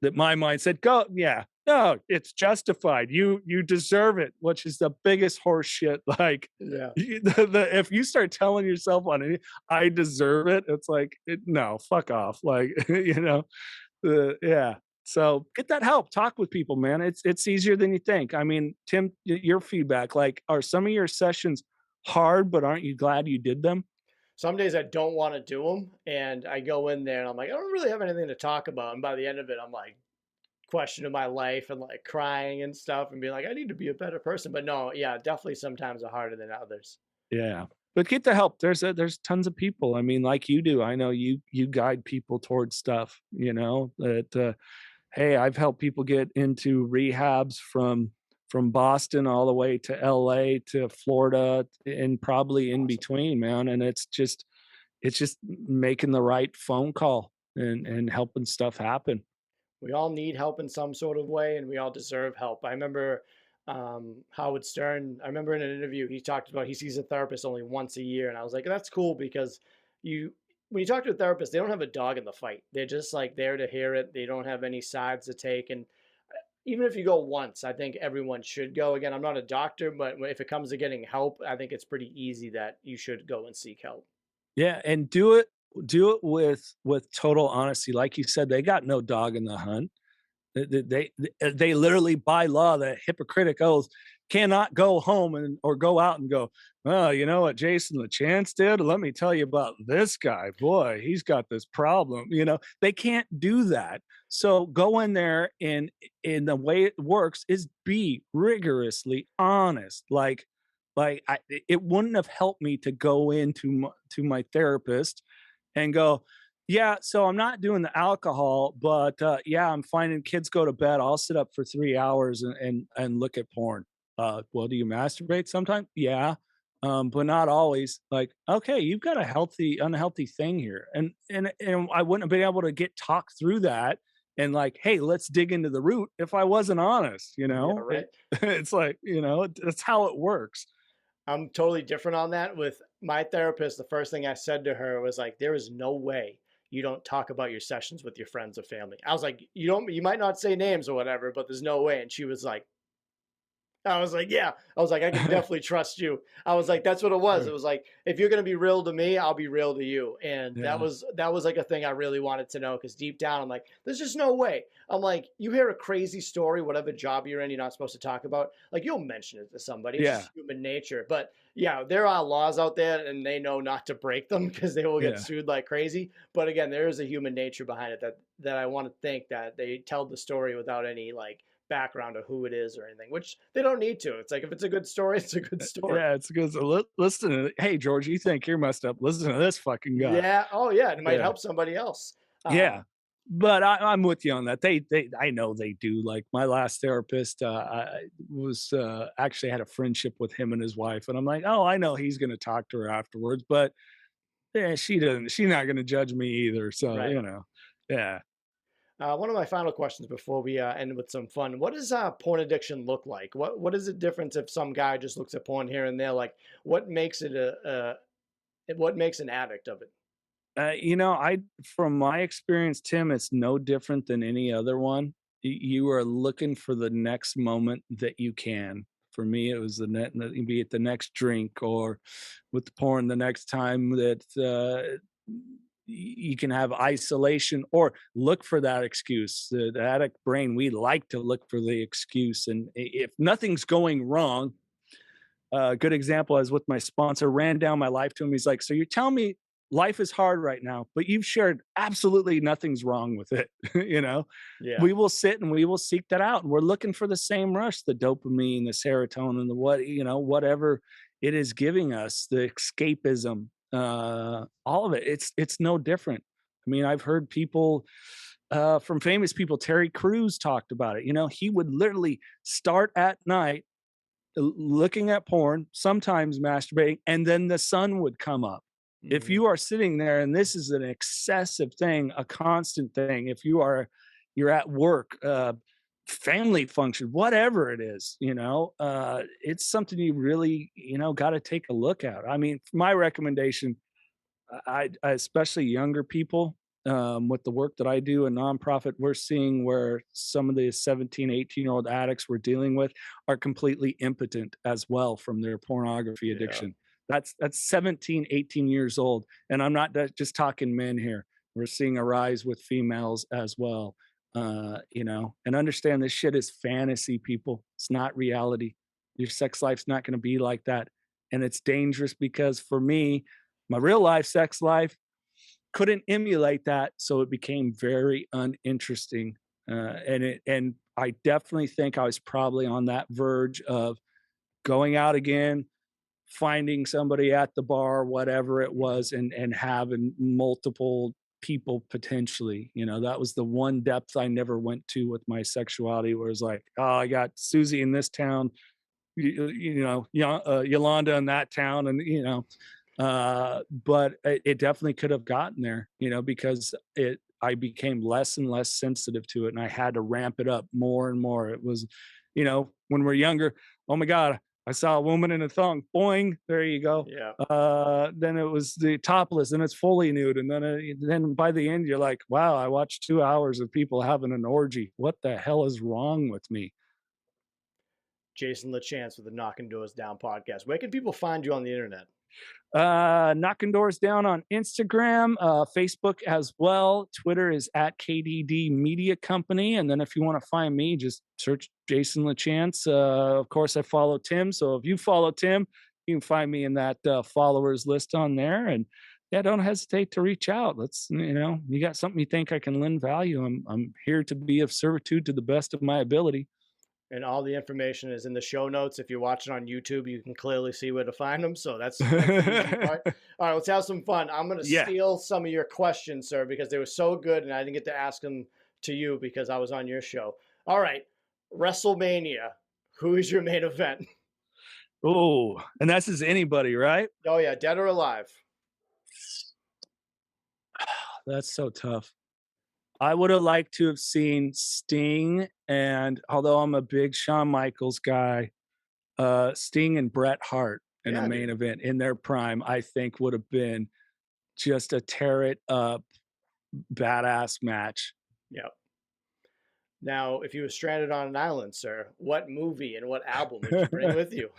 [SPEAKER 2] that my mind said, go, yeah, no, it's justified. You deserve it, which is the biggest horse shit. Like,
[SPEAKER 1] Yeah.
[SPEAKER 2] if you start telling yourself on it, I deserve it, it's like, no, fuck off. Like, yeah. So get that help. Talk with people, man. It's easier than you think. I mean, Tim, your feedback, like, are some of your sessions hard, but aren't you glad you did them?
[SPEAKER 1] Some days I don't want to do them, and I go in there and I'm like, I don't really have anything to talk about. And by the end of it, I'm like questioning my life and like crying and stuff and being like, I need to be a better person. But no, yeah, definitely sometimes are harder than others.
[SPEAKER 2] Yeah. But get the help. There's tons of people. I mean, like you do. I know you guide people towards stuff, that hey, I've helped people get into rehabs from Boston all the way to LA to Florida and probably in
[SPEAKER 1] Awesome.
[SPEAKER 2] between, man. And it's just making the right phone call and helping stuff happen.
[SPEAKER 1] We all need help in some sort of way, and we all deserve help. I remember Howard Stern. I remember in an interview he talked about he sees a therapist only once a year, and I was like, that's cool because you when you talk to a therapist, they don't have a dog in the fight. They're just like there to hear it. They don't have any sides to take, and even if you go once, I think everyone should go. Again, I'm not a doctor, but if it comes to getting help, I think it's pretty easy that you should go and seek help.
[SPEAKER 2] Yeah, and do it with total honesty. Like you said, they got no dog in the hunt. They literally, by law, the Hippocratic oath, cannot go home or go out and go, oh, you know what Jason LaChance did? Let me tell you about this guy. Boy, he's got this problem. They can't do that. So go in there, and in the way it works is be rigorously honest. It wouldn't have helped me to go into to my therapist and go, yeah, so I'm not doing the alcohol, but yeah, I'm finding kids go to bed. I'll sit up for 3 hours and look at porn. Well, do you masturbate sometimes? Yeah, but not always. Like, okay, you've got a unhealthy thing here, and I wouldn't have been able to get talked through that. And like, hey, let's dig into the root if I wasn't honest.
[SPEAKER 1] Yeah, right.
[SPEAKER 2] It's like, that's how it works.
[SPEAKER 1] I'm totally different on that. With my therapist, the first thing I said to her was like, there is no way you don't talk about your sessions with your friends or family. I was like, you might not say names or whatever, but there's no way. And she was like, I was like, yeah. I was like, I can definitely trust you. I was like, that's what it was.
[SPEAKER 2] Sure.
[SPEAKER 1] It was like, if you're gonna be real to me, I'll be real to you. And that
[SPEAKER 2] Yeah,
[SPEAKER 1] was that was like a thing I really wanted to know because deep down, I'm like, there's just no way. I'm like, you hear a crazy story, whatever job you're in, you're not supposed to talk about. Like you'll mention it to somebody. It's
[SPEAKER 2] yeah,
[SPEAKER 1] just human nature. But yeah, there are laws out there, and they know not to break them because they will get
[SPEAKER 2] yeah.
[SPEAKER 1] sued like crazy. But again, there is a human nature behind it that I want to think that they tell the story without any like background of who it is or anything, which they don't need to. It's like if it's a good story, it's a good story.
[SPEAKER 2] Yeah, it's good. So listen to hey, George, you think you're messed up? Listen to this fucking guy.
[SPEAKER 1] Yeah. Oh, yeah. It might
[SPEAKER 2] Yeah,
[SPEAKER 1] help somebody else.
[SPEAKER 2] yeah.
[SPEAKER 1] Um,
[SPEAKER 2] But I'm with you on that. I know they do. Like my last therapist, I was actually had a friendship with him and his wife, and I'm like, oh, I know he's going to talk to her afterwards, but yeah, she doesn't. She's not going to judge me either. So
[SPEAKER 1] right.
[SPEAKER 2] yeah.
[SPEAKER 1] One of my final questions before we end with some fun. What does porn addiction look like? What is the difference if some guy just looks at porn here and there? Like, what makes it what makes an addict of it?
[SPEAKER 2] I from my experience, Tim, it's no different than any other one. You are looking for the next moment that you can. For me, it was be it the next drink, or with the porn, the next time that you can have isolation or look for that excuse. The addict brain, we like to look for the excuse, and if nothing's going wrong, a good example is with my sponsor, ran down my life to him. He's like, so you're telling me life is hard right now, but you've shared absolutely nothing's wrong with it.
[SPEAKER 1] Yeah.
[SPEAKER 2] We will sit and we will seek that out. And we're looking for the same rush, the dopamine, the serotonin, whatever it is giving us, the escapism, all of it. It's no different. I mean, I've heard people from famous people, Terry Crews talked about it. You know, he would literally start at night looking at porn, sometimes masturbating, and then the sun would come up. If
[SPEAKER 1] Hmm.
[SPEAKER 2] you are sitting there, and this is an excessive thing, a constant thing, if you're at work, family function, whatever it is, it's something you really, got to take a look at. I mean, my recommendation, I especially younger people, with the work that I do, a nonprofit, we're seeing where some of the 17, 18-year-old addicts we're dealing with are completely impotent as well from their pornography
[SPEAKER 1] Yeah.
[SPEAKER 2] addiction. That's 17, 18 years old. And I'm not just talking men here. We're seeing a rise with females as well. And understand this shit is fantasy, people. It's not reality. Your sex life's not going to be like that. And it's dangerous because for me, my real life sex life couldn't emulate that, so it became very uninteresting. And I definitely think I was probably on that verge of going out again, finding somebody at the bar, whatever it was, and having multiple people potentially. That was the one depth I never went to with my sexuality, where it's like, oh, I got Susie in this town, Yolanda in that town, and but it definitely could have gotten there, because I became less and less sensitive to it, and I had to ramp it up more and more. It was, when we're younger, oh my God, I saw a woman in a thong, boing, there you go.
[SPEAKER 1] Yeah.
[SPEAKER 2] Then it was the topless, and it's fully nude, and then by the end, you're like, wow, I watched 2 hours of people having an orgy. What the hell is wrong with me?
[SPEAKER 1] Jason LaChance with the Knockin Doorz Down podcast. Where can people find you on the internet?
[SPEAKER 2] Knockin Doorz Down on Instagram, Facebook as well. Twitter is at KDD Media Company. And then if you want to find me, just search Jason LaChance. Of course, I follow Tim. So if you follow Tim, you can find me in that followers list on there. And yeah, don't hesitate to reach out. You got something you think I can lend value. I'm here to be of servitude to the best of my ability.
[SPEAKER 1] And all the information is in the show notes. If you're watching on YouTube, you can clearly see where to find them. So that's the easy part. All right, let's have some fun. I'm going to
[SPEAKER 2] Yeah.
[SPEAKER 1] steal some of your questions, sir, because they were so good, and I didn't get to ask them to you because I was on your show. All right, WrestleMania. Who is your main event?
[SPEAKER 2] Oh, and that's as anybody, right?
[SPEAKER 1] Oh yeah, dead or alive?
[SPEAKER 2] That's so tough. I would have liked to have seen Sting, and although I'm a big Shawn Michaels guy, Sting and Bret Hart in a
[SPEAKER 1] Yeah,
[SPEAKER 2] main
[SPEAKER 1] dude.
[SPEAKER 2] event in their prime, I think would have been just a tear it up, badass match.
[SPEAKER 1] Yep. Now, if you were stranded on an island, sir, what movie and what album would you bring with you?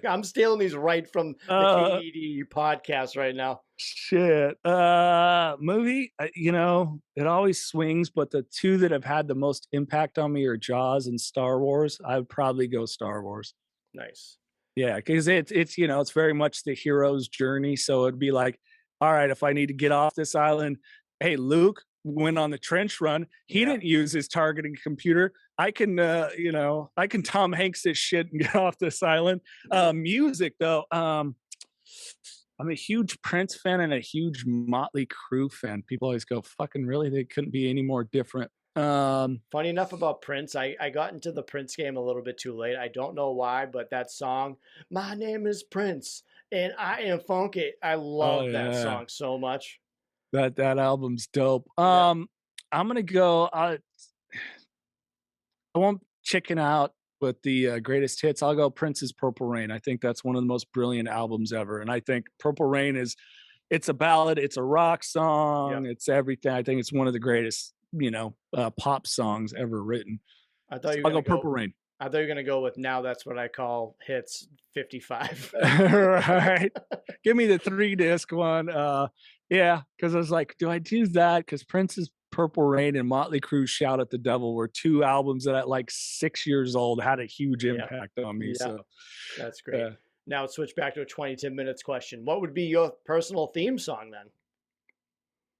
[SPEAKER 1] I'm stealing these right from the
[SPEAKER 2] uh,
[SPEAKER 1] KDD podcast right now.
[SPEAKER 2] Shit. Movie, it always swings, but the two that have had the most impact on me are Jaws and Star Wars. I would probably go Star Wars.
[SPEAKER 1] Nice.
[SPEAKER 2] Yeah, because it's very much the hero's journey. So it'd be like, all right, if I need to get off this island, hey, Luke went on the trench run. He
[SPEAKER 1] Yeah.
[SPEAKER 2] didn't use his targeting computer. I can, I can Tom Hanks this shit and get off this island. Music though, I'm a huge Prince fan and a huge Motley Crue fan. People always go, "Fucking really? They couldn't be any more different."
[SPEAKER 1] Funny enough about Prince, I got into the Prince game a little bit too late. I don't know why, but that song, "My Name is Prince and I Am Funky," I
[SPEAKER 2] Oh
[SPEAKER 1] love that
[SPEAKER 2] yeah,
[SPEAKER 1] song so much.
[SPEAKER 2] that album's dope.
[SPEAKER 1] Yeah.
[SPEAKER 2] I'm gonna go. I won't chicken out with the greatest hits. I'll go Prince's Purple Rain. I think that's one of the most brilliant albums ever. And I think Purple Rain it's a ballad, it's a rock
[SPEAKER 1] Yep.
[SPEAKER 2] song, it's everything. I think it's one of the greatest, pop songs ever written.
[SPEAKER 1] I thought
[SPEAKER 2] So
[SPEAKER 1] you were
[SPEAKER 2] I'll
[SPEAKER 1] gonna
[SPEAKER 2] go
[SPEAKER 1] go.
[SPEAKER 2] Purple Rain.
[SPEAKER 1] I thought you were gonna go with "Now That's What I Call Hits 55."
[SPEAKER 2] Right. Give me the 3 disc one. Yeah, because I was like, do I do that? Because Prince's Purple Rain and Motley Crue's Shout at the Devil were two albums that at like 6 years old had a huge
[SPEAKER 1] Yeah.
[SPEAKER 2] impact on me.
[SPEAKER 1] Yeah.
[SPEAKER 2] So
[SPEAKER 1] That's great.
[SPEAKER 2] yeah.
[SPEAKER 1] Now let's switch back to a 20 minutes question. What would be your personal theme song then?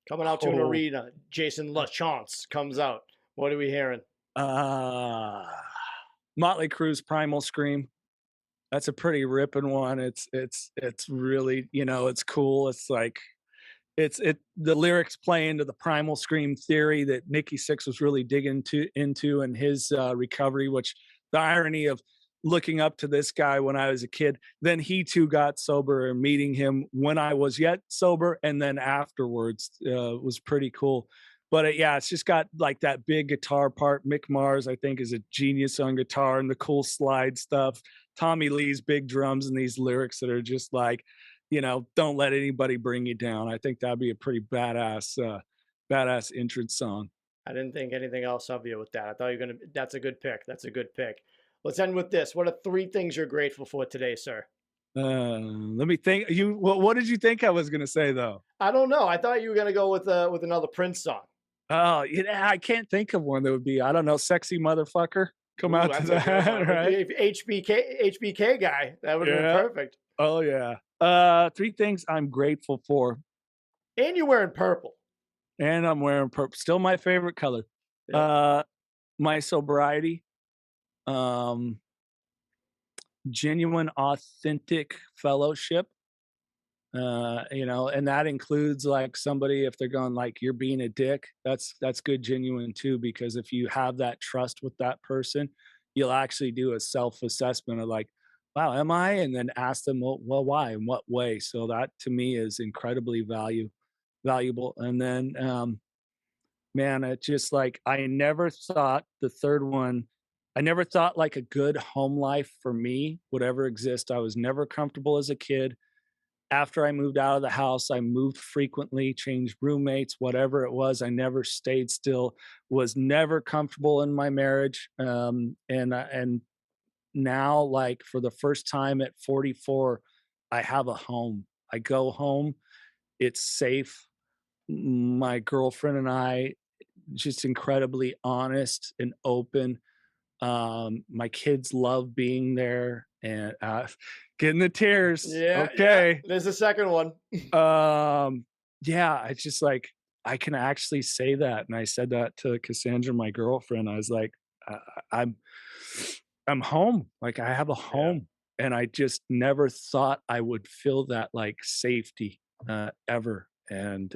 [SPEAKER 1] Coming out to an
[SPEAKER 2] Oh,
[SPEAKER 1] arena, Jason LaChance comes out. What are we hearing?
[SPEAKER 2] uh, Motley Crue's Primal Scream. That's a pretty ripping one. It's really, it's cool. It's like the lyrics play into the primal scream theory that Nikki Sixx was really digging into in his recovery, which the irony of looking up to this guy when I was a kid, then he too got sober, and meeting him when I was yet sober and then afterwards was pretty cool. But yeah, it's just got like that big guitar part. Mick Mars, I think, is a genius on guitar, and the cool slide stuff. Tommy Lee's big drums, and these lyrics that are just like, don't let anybody bring you down. I think that'd be a pretty badass entrance song.
[SPEAKER 1] I didn't think anything else of you with that. I thought that's a good pick. That's a good pick. Let's end with this. What are 3 things you're grateful for today, sir?
[SPEAKER 2] Let me think. What did you think I was going to say, though?
[SPEAKER 1] I don't know. I thought you were going to go with another Prince song.
[SPEAKER 2] Oh, I can't think of one that would be, I don't know, Sexy Motherfucker. Come out to that, right?
[SPEAKER 1] HBK guy. That would have been perfect.
[SPEAKER 2] Oh, yeah. 3 things I'm grateful for.
[SPEAKER 1] And you're wearing purple.
[SPEAKER 2] And I'm wearing purple. Still my favorite color. Yeah. My sobriety. Genuine, authentic fellowship. And that includes like somebody, if they're going like, you're being a dick, that's good, genuine too, because if you have that trust with that person, you'll actually do a self-assessment of like, wow, am I? And then ask them, well, why, in what way? So that to me is incredibly valuable. And then, man, it just like, I never thought the third one, I never thought like a good home life for me would ever exist. I was never comfortable as a kid. After I moved out of the house, I moved frequently, changed roommates, whatever it was. I never stayed still, was never comfortable in my marriage. And now, like for the first time at 44, I have a home. I go home. It's safe. My girlfriend and I, just incredibly honest and open. My kids love being there, and getting the tears.
[SPEAKER 1] Yeah.
[SPEAKER 2] Okay.
[SPEAKER 1] Yeah. There's a second one.
[SPEAKER 2] Yeah, it's just like, I can actually say that. And I said that to Cassandra, my girlfriend. I was like, I'm home. Like I have a home. Yeah. And I just never thought I would feel that like safety, ever. And,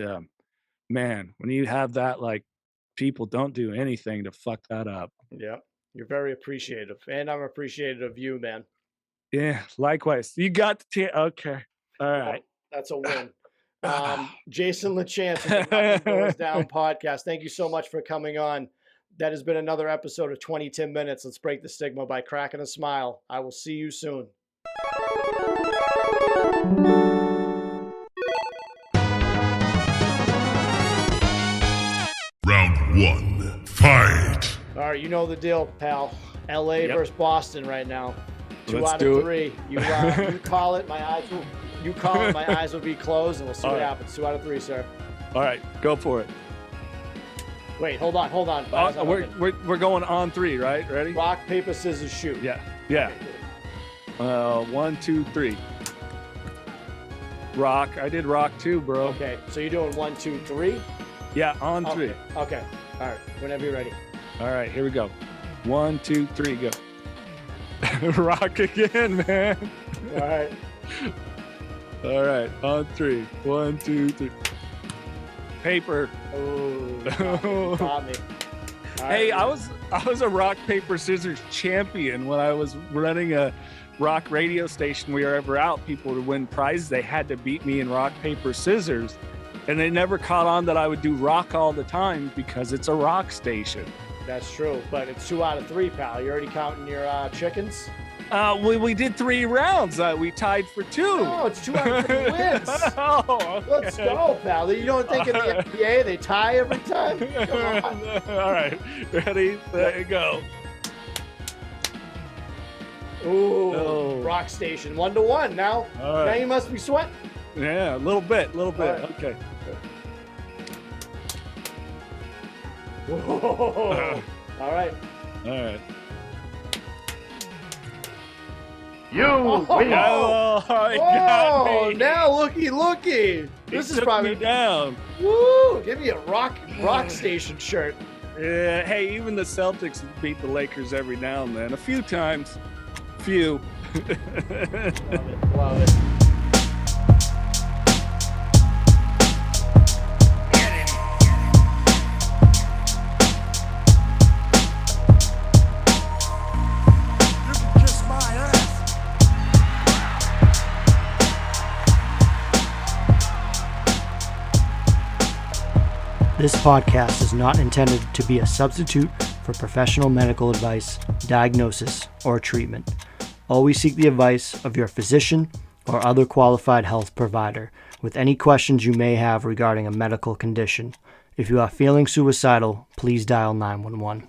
[SPEAKER 2] man, when you have that, like people don't do anything to fuck that up.
[SPEAKER 1] Yeah. You're very appreciative, and I'm appreciative of you, man.
[SPEAKER 2] Yeah, likewise. You got the okay. All right.
[SPEAKER 1] That's a win. Jason LaChance from the Knockin Doorz Down Podcast. Thank you so much for coming on. That has been another episode of 20-10 Minutes. Let's break the stigma by cracking a smile. I will see you soon.
[SPEAKER 3] Round 1. Fight.
[SPEAKER 1] All right, you know the deal, pal. LA versus Boston right now. 2
[SPEAKER 2] Let's
[SPEAKER 1] out of 3. You call it. My eyes will be closed, and we'll see what happens. 2 out of 3, sir.
[SPEAKER 2] All right, go for it.
[SPEAKER 1] Wait, hold on.
[SPEAKER 2] We're going on 3, right? Ready?
[SPEAKER 1] Rock, paper, scissors, shoot.
[SPEAKER 2] Yeah.
[SPEAKER 1] Okay.
[SPEAKER 2] 1, 2, 3. Rock. I did rock too, bro.
[SPEAKER 1] Okay, so you're doing 1, 2, 3.
[SPEAKER 2] Yeah, on 3.
[SPEAKER 1] Okay. All right. Whenever you're ready.
[SPEAKER 2] All right, here we go. 1, 2, 3, go. Rock again, man. All right, on 3. 1, 2, 3. Paper.
[SPEAKER 1] Oh, got me.
[SPEAKER 2] Hey, I was a rock, paper, scissors champion when I was running a rock radio station. We were ever out, people would win prizes. They had to beat me in rock, paper, scissors. And they never caught on that I would do rock all the time because it's a rock station.
[SPEAKER 1] That's true, but it's 2 out of 3, pal. You already counting your chickens?
[SPEAKER 2] We did 3 rounds. We tied for 2.
[SPEAKER 1] Oh, it's 2 out of 3 wins.
[SPEAKER 2] Okay.
[SPEAKER 1] Let's go, pal. You don't think in the NBA they tie every time? Come on.
[SPEAKER 2] All right, ready? There you go.
[SPEAKER 1] Ooh, rock station 1-1 now.
[SPEAKER 2] Right.
[SPEAKER 1] Now you must be sweating.
[SPEAKER 2] Yeah, a little bit. Right. Okay.
[SPEAKER 1] Whoa. All right.
[SPEAKER 2] You win. Oh, got me.
[SPEAKER 1] Now looky. This is probably
[SPEAKER 2] me down.
[SPEAKER 1] Woo! Give me a rock station shirt.
[SPEAKER 2] Yeah. Hey, even the Celtics beat the Lakers every now and then. A few times. Love it.
[SPEAKER 1] This podcast is not intended to be a substitute for professional medical advice, diagnosis, or treatment. Always seek the advice of your physician or other qualified health provider with any questions you may have regarding a medical condition. If you are feeling suicidal, please dial 911.